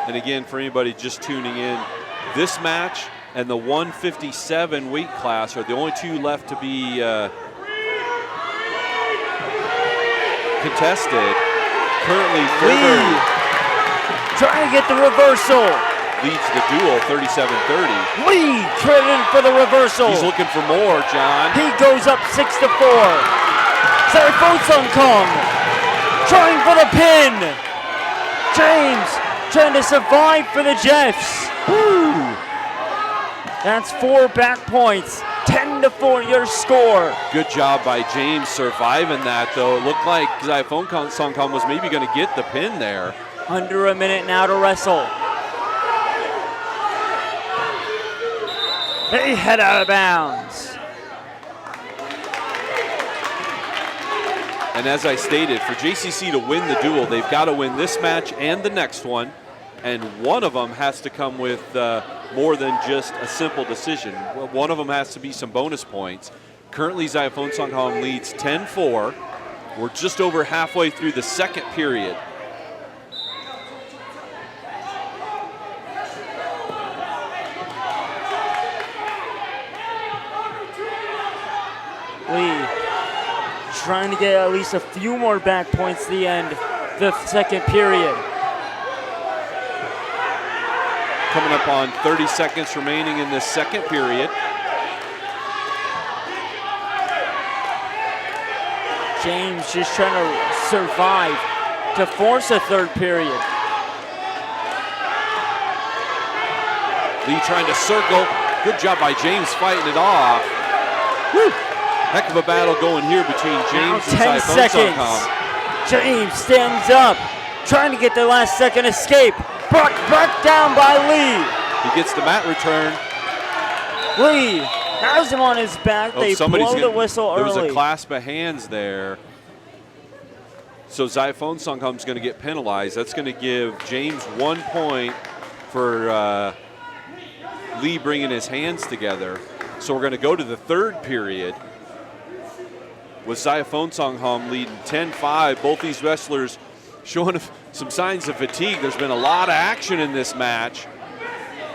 And again, for anybody just tuning in, this match and the 157 weight class are the only 2 left to be contested. Currently, Fairbury trying to get the reversal. Leads the duel 37-30. Lee credited for the reversal. He's looking for more, John. He goes up 6-4. Ziaphone-Songkham trying for the pin. James trying to survive for the Jeffs. Woo. That's 4 back points. 10-4 your score. Good job by James surviving that, though. It looked like Ziaphone-Songkham was maybe going to get the pin there. Under a minute now to wrestle. They head out of bounds. And as I stated, for JCC to win the duel, they've got to win this match and the next one. And one of them has to come with more than just a simple decision. One of them has to be some bonus points. Currently, Zayafonsongham leads 10-4. We're just over halfway through the second period. Lee trying to get at least a few more back points at the end of the second period. Coming up on 30 seconds remaining in this second period. James just trying to survive to force a third period. Lee trying to circle. Good job by James fighting it off. Woo. Heck of a battle going here between James and 10 seconds. James stands up, trying to get the last second escape. Brought down by Lee. He gets the mat return. Lee has him on his back. They blow the whistle there early. There was a clasp of hands there. So Zayafonsongham's going to get penalized. That's going to give James 1 point for Lee bringing his hands together. So we're going to go to the third period with Zayafonsongham leading 10-5. Both these wrestlers showing some signs of fatigue. There's been a lot of action in this match.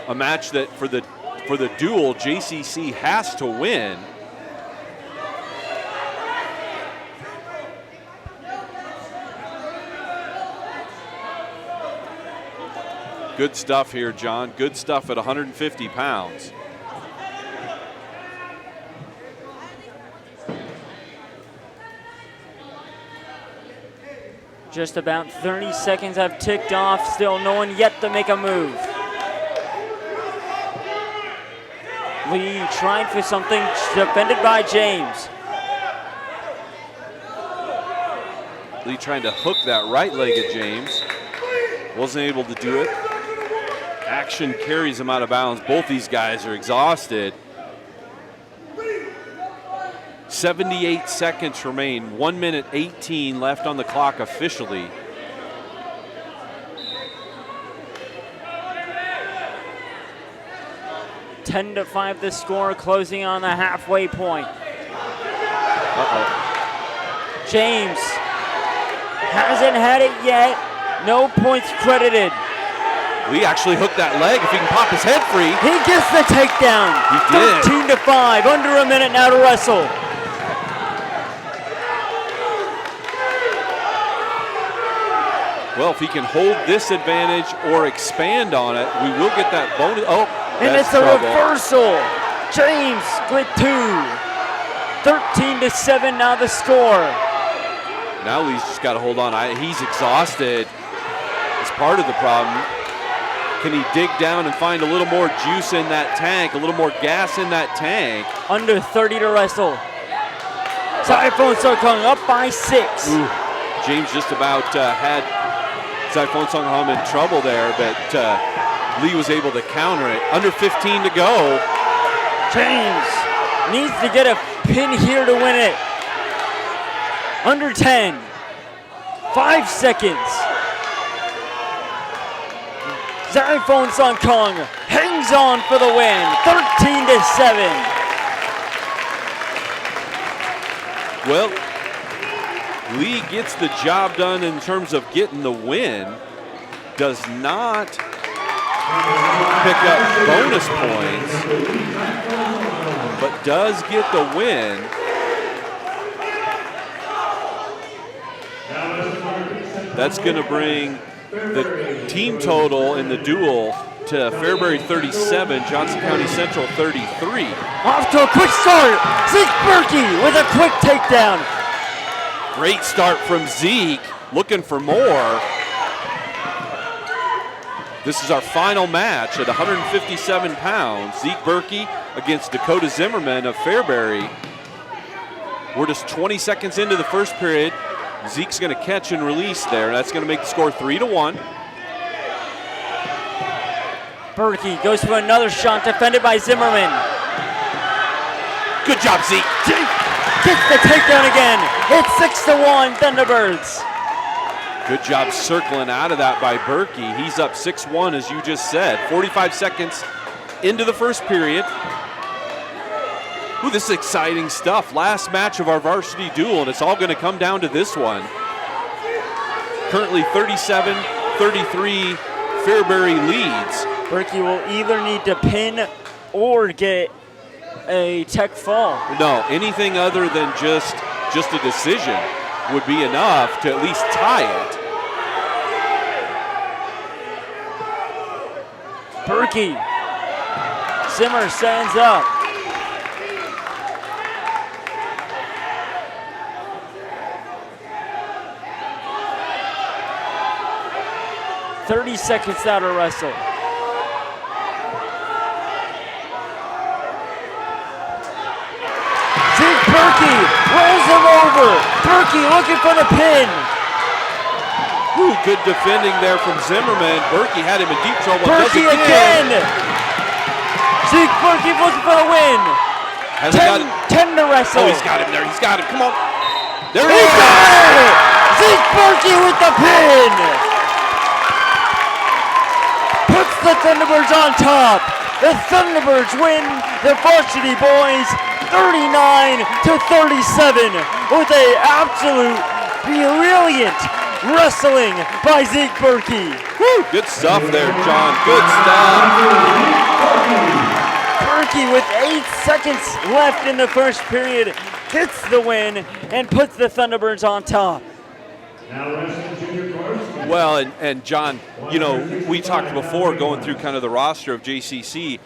A match that for the duel, JCC has to win. Good stuff here, John. Good stuff at 150 pounds. Just about 30 seconds have ticked off. Still no one yet to make a move. Lee trying for something, defended by James. Lee trying to hook that right leg at James. Wasn't able to do it. Action carries him out of bounds. Both these guys are exhausted. 78 seconds remain. 1 minute 18 left on the clock officially. Ten to 5 the score, closing on the halfway point. James hasn't had it yet. No points credited. Lee actually hooked that leg. If he can pop his head free. He gets the takedown. He did. 13 to 5, under a minute now to wrestle. Well, if he can hold this advantage or expand on it, we will get that bonus. Oh, and it's a reversal. James with 2. 13 to 7 now the score. Now Lee's just got to hold on. He's exhausted. It's part of the problem. Can he dig down and find a little more juice in that tank, a little more gas in that tank? Under 30 to wrestle. Zayafonsongham up by 6. Ooh, James just about had Zayafonsongham in trouble there, but Lee was able to counter it. Under 15 to go. James needs to get a pin here to win it. Under 10. 5 seconds. Zayafonsongham hangs on for the win. 13 to 7. Well, Lee gets the job done in terms of getting the win. Does not pick up bonus points, but does get the win. That's going to bring the team total in the duel to Fairbury 37, Johnson County Central 33. Off to a quick start. Zeke Berkey with a quick takedown. Great start from Zeke, looking for more. This is our final match at 157 pounds. Zeke Berkey against Dakota Zimmerman of Fairbury. We're just 20 seconds into the first period. Zeke's going to catch and release there. That's going to make the score 3-1. Berkey goes for another shot, defended by Zimmerman. Good job, Zeke. Zeke Gets the takedown again. It's 6-1 Thunderbirds. Good job circling out of that by Berkey. He's up 6-1, as you just said. 45 seconds into the first period. Ooh, this is exciting stuff. Last match of our varsity duel, and it's all going to come down to this one. Currently 37-33, Fairbury leads. Berkey will either need to pin or get a tech fall. No, anything other than just a decision would be enough to at least tie it. Berkey. Zimmer stands up. "30 seconds out to wrestle." Berkey rolls him over. Berkey looking for the pin. Ooh, good defending there from Zimmerman. Berkey had him in deep trouble. Berkey again. Zeke Berkey looking for the win. 10 to wrestle. Oh, he's got him there. He's got him. Come on. There he He is. got it. Zeke Berkey with the pin. Puts the Thunderbirds on top. The Thunderbirds win the varsity boys 39-37 with a absolute brilliant wrestling by Zeke Berkey. Woo, good stuff there, John. Good stuff. Berkey with 8 seconds left in the first period gets the win and puts the Thunderbirds on top. Now wrestling junior varsity. Well, and John, you know, we talked before going through kind of the roster of JCC.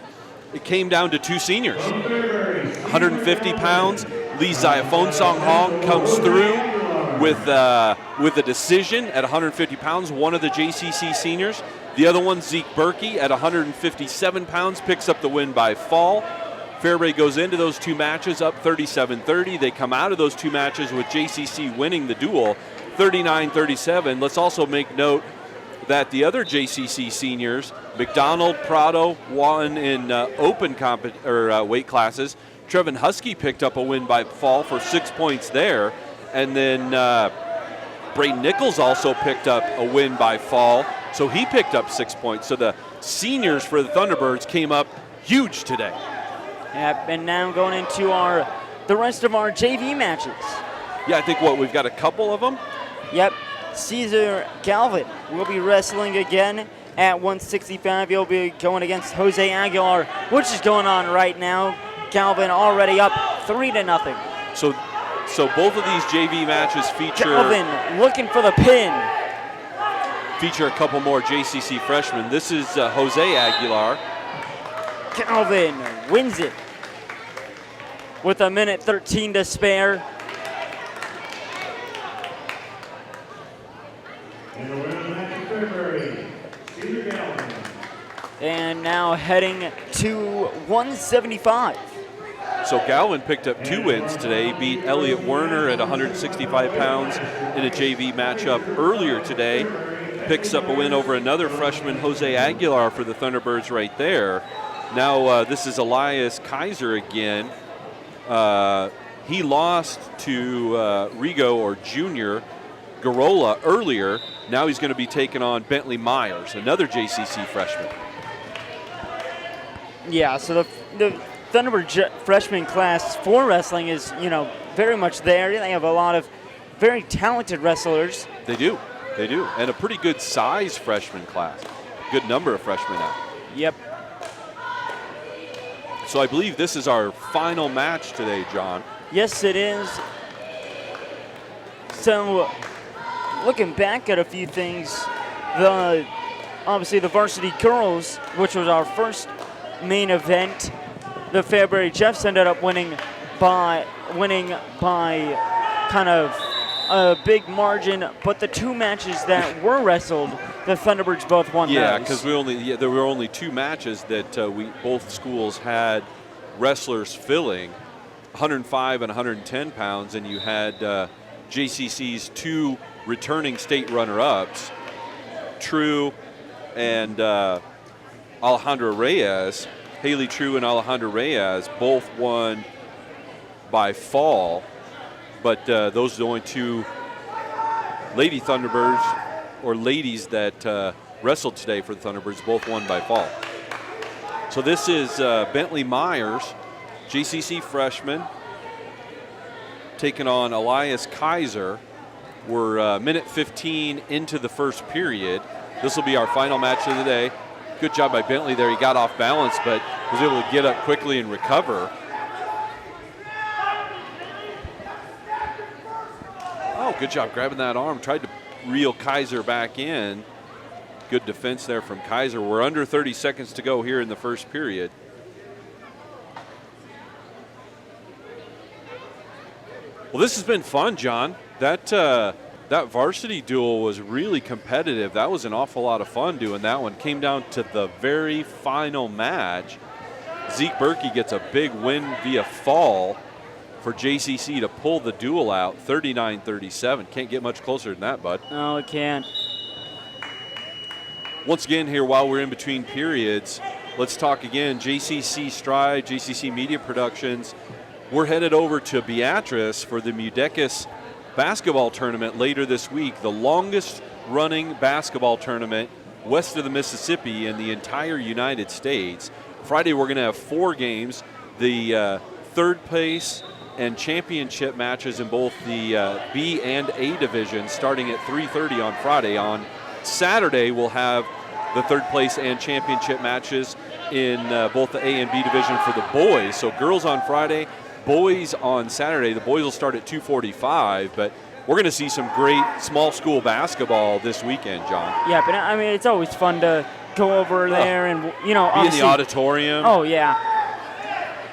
It came down to 2 seniors. 150 pounds, Lee Xiaphone Song Hong comes through with a decision at 150 pounds, one of the JCC seniors. The other one, Zeke Berkey, at 157 pounds, picks up the win by fall. Fairbury goes into those 2 matches up 37-30. They come out of those 2 matches with JCC winning the duel 39-37. Let's also make note that the other JCC seniors, McDonald, Prado, won in open weight classes. Trevin Husky picked up a win by fall for 6 points there. And then Braden Nichols also picked up a win by fall, so he picked up 6 points. So the seniors for the Thunderbirds came up huge today. Yep, and now going into the rest of our JV matches. Yeah, I think we've got a couple of them. Yep, Caesar Galvin will be wrestling again at 165. He'll be going against Jose Aguilar, which is going on right now. Galvin already up 3-0. So both of these JV matches feature Galvin looking for the pin. Feature a couple more JCC freshmen. This is Jose Aguilar. Galvin wins it with 1:13 to spare. And the winner of the match in Fairbury, Caesar Galvin. And now heading to 175. So Galvin picked up 2 wins today, beat Elliot Werner at 165 pounds in a JV matchup earlier today. Picks up a win over another freshman, Jose Aguilar, for the Thunderbirds right there. Now this is Elias Kaiser again. He lost to Rigo or Junior Garola earlier. Now he's going to be taking on Bentley Myers, another JCC freshman. Yeah, so the Thunderbird freshman class for wrestling is, very much there. They have a lot of very talented wrestlers. They do. And a pretty good size freshman class. Good number of freshmen out. Yep. So I believe this is our final match today, John. Yes, it is. So, looking back at a few things, obviously the varsity girls, which was our first main event, the Fairbury Jeffs ended up winning by kind of a big margin, but the 2 matches that were wrestled, the Thunderbirds both won Yeah, those. because there were only 2 matches that both schools had wrestlers filling, 105 and 110 pounds, and you had JCC's 2 returning state runner-ups, True and Alejandra Reyes. Haley True and Alejandra Reyes both won by fall. but those are the only two Lady Thunderbirds or ladies that wrestled today for the Thunderbirds, both won by fall. So this is Bentley Myers, JCC freshman, taking on Elias Kaiser. We're minute 15 into the first period. This will be our final match of the day. Good job by Bentley there. He got off balance, but was able to get up quickly and recover. Oh, good job grabbing that arm. Tried to reel Kaiser back in. Good defense there from Kaiser. We're under 30 seconds to go here in the first period. Well, this has been fun, John. That varsity duel was really competitive. That was an awful lot of fun doing that one. Came down to the very final match. Zeke Berkey gets a big win via fall for JCC to pull the duel out, 39-37. Can't get much closer than that, bud. No, it can't. Once again here, while we're in between periods, let's talk again. JCC Striv, JCC Media Productions. We're headed over to Beatrice for the Mudecas basketball tournament later this week, the longest running basketball tournament west of the Mississippi in the entire United States. Friday we're going to have 4 games, the third place and championship matches in both the B and A divisions starting at 3:30 on Friday. On Saturday we'll have the third place and championship matches in both the A and B division for the boys. So girls on Friday, boys on Saturday. The boys will start at 2:45, but we're going to see some great small school basketball this weekend, John. Yeah, but I mean, it's always fun to go over there and, you know, be in the auditorium. Oh, yeah.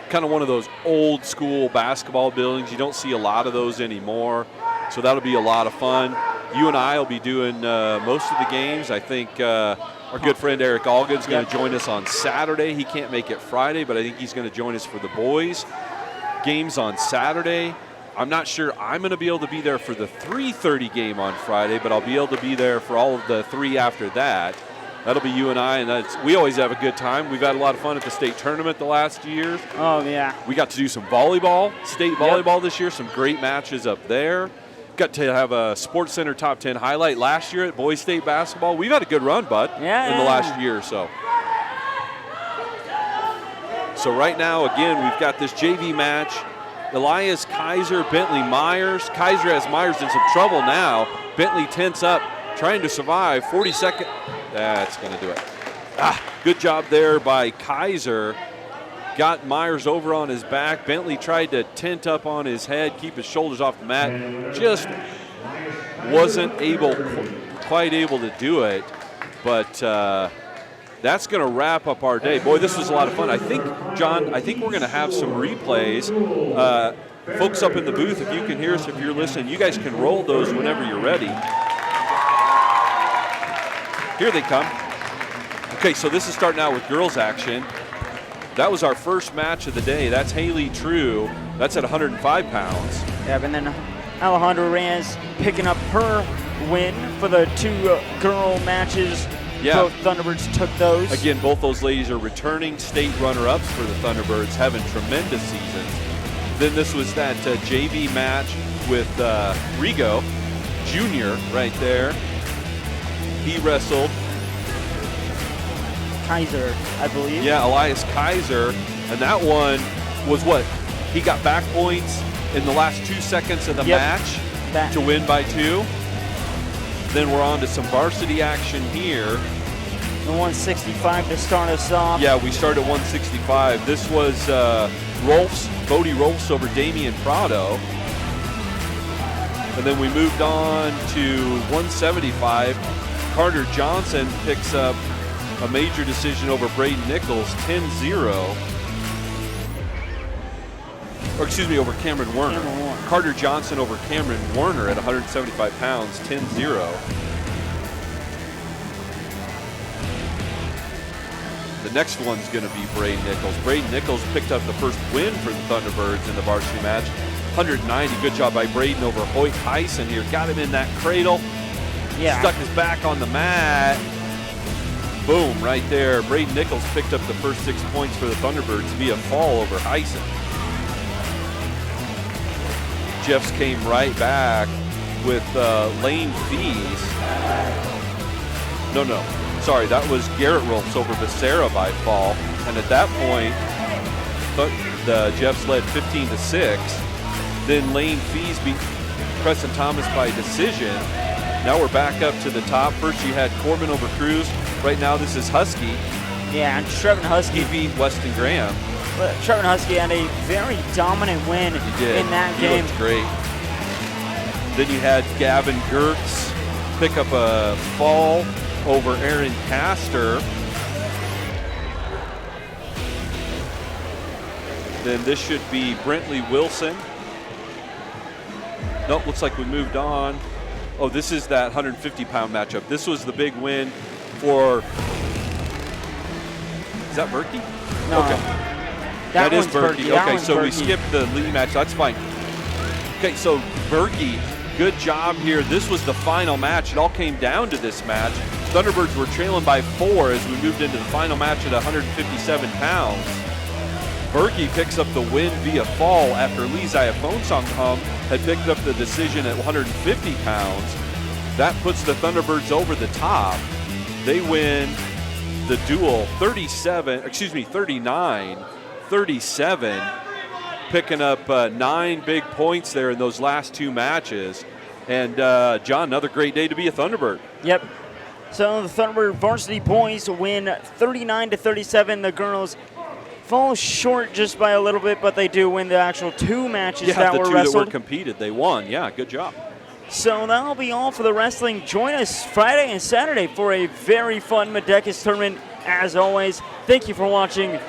Kind of one of those old school basketball buildings. You don't see a lot of those anymore, so that'll be a lot of fun. You and I will be doing most of the games. I think our good friend Eric Allgood's going to join us on Saturday. He can't make it Friday, but I think he's going to join us for the boys games on Saturday. I'm not sure I'm going to be able to be there for the 3:30 game on Friday, but I'll be able to be there for all of the 3 after that. That'll be you and I, and we always have a good time. We've had a lot of fun at the state tournament the last years. Oh, yeah. We got to do some volleyball, state volleyball this year, some great matches up there. Got to have a Sports Center Top 10 highlight last year at boys state basketball. We've had a good run, bud, in the last year or so. So right now, again, we've got this JV match. Elias Kaiser, Bentley Myers. Kaiser has Myers in some trouble now. Bentley tense up, trying to survive. 40-second. That's going to do it. Good job there by Kaiser. Got Myers over on his back. Bentley tried to tent up on his head, keep his shoulders off the mat. Just wasn't quite able to do it. But that's going to wrap up our day. Boy, this was a lot of fun. I think, John, we're going to have some replays. Folks up in the booth, if you can hear us, if you're listening, you guys can roll those whenever you're ready. Here they come. Okay, so this is starting out with girls action. That was our first match of the day. That's Haley True. That's at 105 pounds. Yeah, and then Alejandra Reyes picking up her win for the 2 girl matches. Yeah. Both Thunderbirds took those. Again, both those ladies are returning state runner-ups for the Thunderbirds, having tremendous seasons. Then this was that JV match with Rigo Jr. right there. He wrestled Kaiser, I believe. Yeah, Elias Kaiser. And that one was what? He got back points in the last 2 seconds of the match to win by 2. Then we're on to some varsity action here. The 165 to start us off. Yeah, we started at 165. This was Bodie Rolfs over Damian Prado. And then we moved on to 175. Carter Johnson picks up a major decision over Braden Nichols, 10-0. Or excuse me, over Cameron Werner. Carter Johnson over Cameron Werner at 175 pounds, 10-0. The next one's going to be Braden Nichols. Braden Nichols picked up the first win for the Thunderbirds in the varsity match. 190, good job by Braden over Hoyt Heisen here. Got him in that cradle. Yeah. Stuck his back on the mat. Boom, right there. Braden Nichols picked up the first 6 points for the Thunderbirds via fall over Heisen. Jeffs came right back with Lane Fees. No, sorry, that was Garrett Rolfs over Becerra by fall. And at that point, the Jeffs led 15-6. Then Lane Fees beat Preston Thomas by decision. Now we're back up to the top. First you had Corbin over Cruz. Right now this is Husky. Yeah, and Trevin Husky beat Weston Graham. Trevin Husky had a very dominant win in that game. He looked great. Then you had Gavin Gertz pick up a fall over Aaron Castor. Then this should be Brentley Wilson. Nope, looks like we moved on. Oh, this is that 150-pound matchup. This was the big win for, is that Berkey? No. Okay. That is Berkey. Okay, so we skipped the Lee match. That's fine. Okay, so Berkey, good job here. This was the final match. It all came down to this match. Thunderbirds were trailing by 4 as we moved into the final match at 157 pounds. Berkey picks up the win via fall after Lee Ziafonsong had picked up the decision at 150 pounds. That puts the Thunderbirds over the top. They win the duel 39-37, picking up 9 big points there in those last 2 matches. And John, another great day to be a Thunderbird. Yep. So the Thunderbird varsity boys win 39-37. The girls fall short just by a little bit, but they do win the actual 2 matches that were wrestled. Yeah, the 2 that were competed, they won. Yeah, good job. So that'll be all for the wrestling. Join us Friday and Saturday for a very fun Medecus tournament. As always, thank you for watching,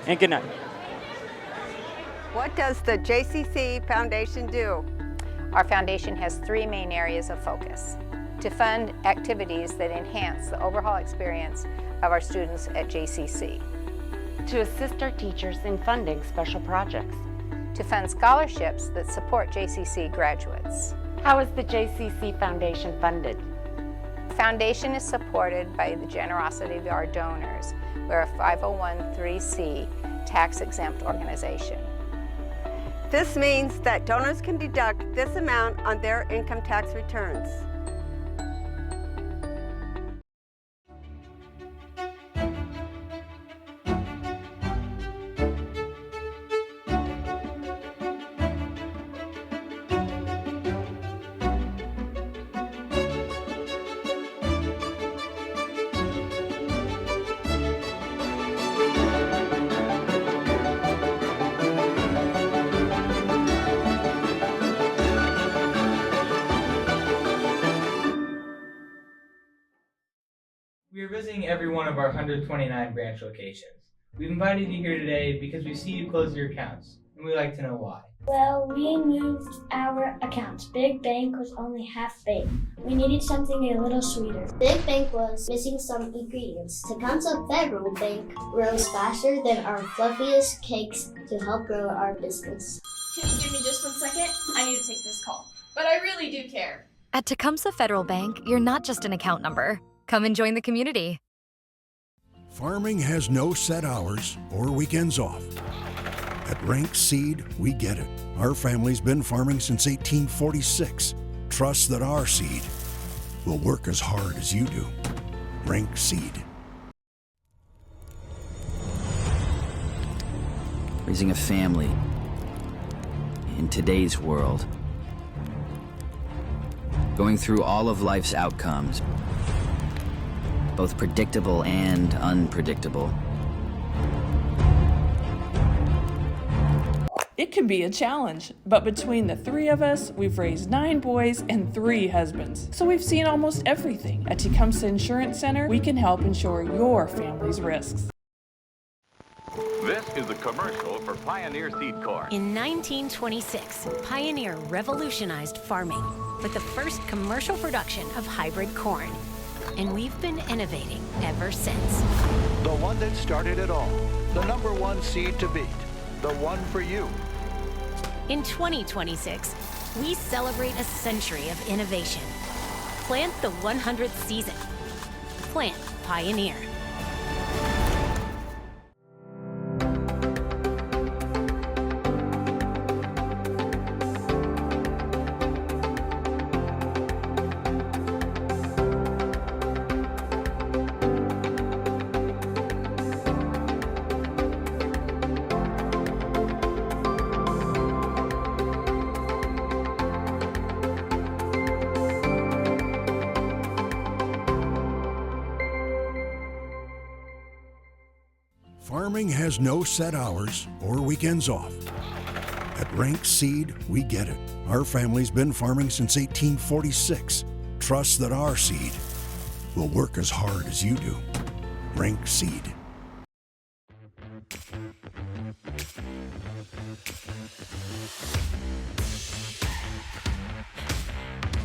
and good night. What does the JCC Foundation do? Our foundation has 3 main areas of focus: to fund activities that enhance the overall experience of our students at JCC, to assist our teachers in funding special projects, to fund scholarships that support JCC graduates. How is the JCC Foundation funded? The foundation is supported by the generosity of our donors. We're a 501(c)(3) tax-exempt organization. This means that donors can deduct this amount on their income tax returns. We are visiting every one of our 129 branch locations. We've invited you here today because we see you close your accounts, and we'd like to know why. Well, we moved our accounts. Big Bank was only half baked. We needed something a little sweeter. Big Bank was missing some ingredients. Tecumseh Federal Bank rose faster than our fluffiest cakes to help grow our business. Can you give me just 1 second? I need to take this call. But I really do care. At Tecumseh Federal Bank, you're not just an account number. Come and join the community. Farming has no set hours or weekends off. At Rank Seed, we get it. Our family's been farming since 1846. Trust that our seed will work as hard as you do. Rank Seed. Raising a family in today's world. Going through all of life's outcomes, both predictable and unpredictable. It can be a challenge, but between the 3 of us, we've raised 9 boys and 3 husbands. So we've seen almost everything. At Tecumseh Insurance Center, we can help insure your family's risks. This is a commercial for Pioneer Seed Corn. In 1926, Pioneer revolutionized farming with the first commercial production of hybrid corn. And we've been innovating ever since. The one that started it all. The #1 seed to beat. The one for you. In 2026, we celebrate a century of innovation. Plant the 100th season. Plant Pioneer. Farming has no set hours or weekends off. At Rank Seed, we get it. Our family's been farming since 1846. Trust that our seed will work as hard as you do. Rank Seed.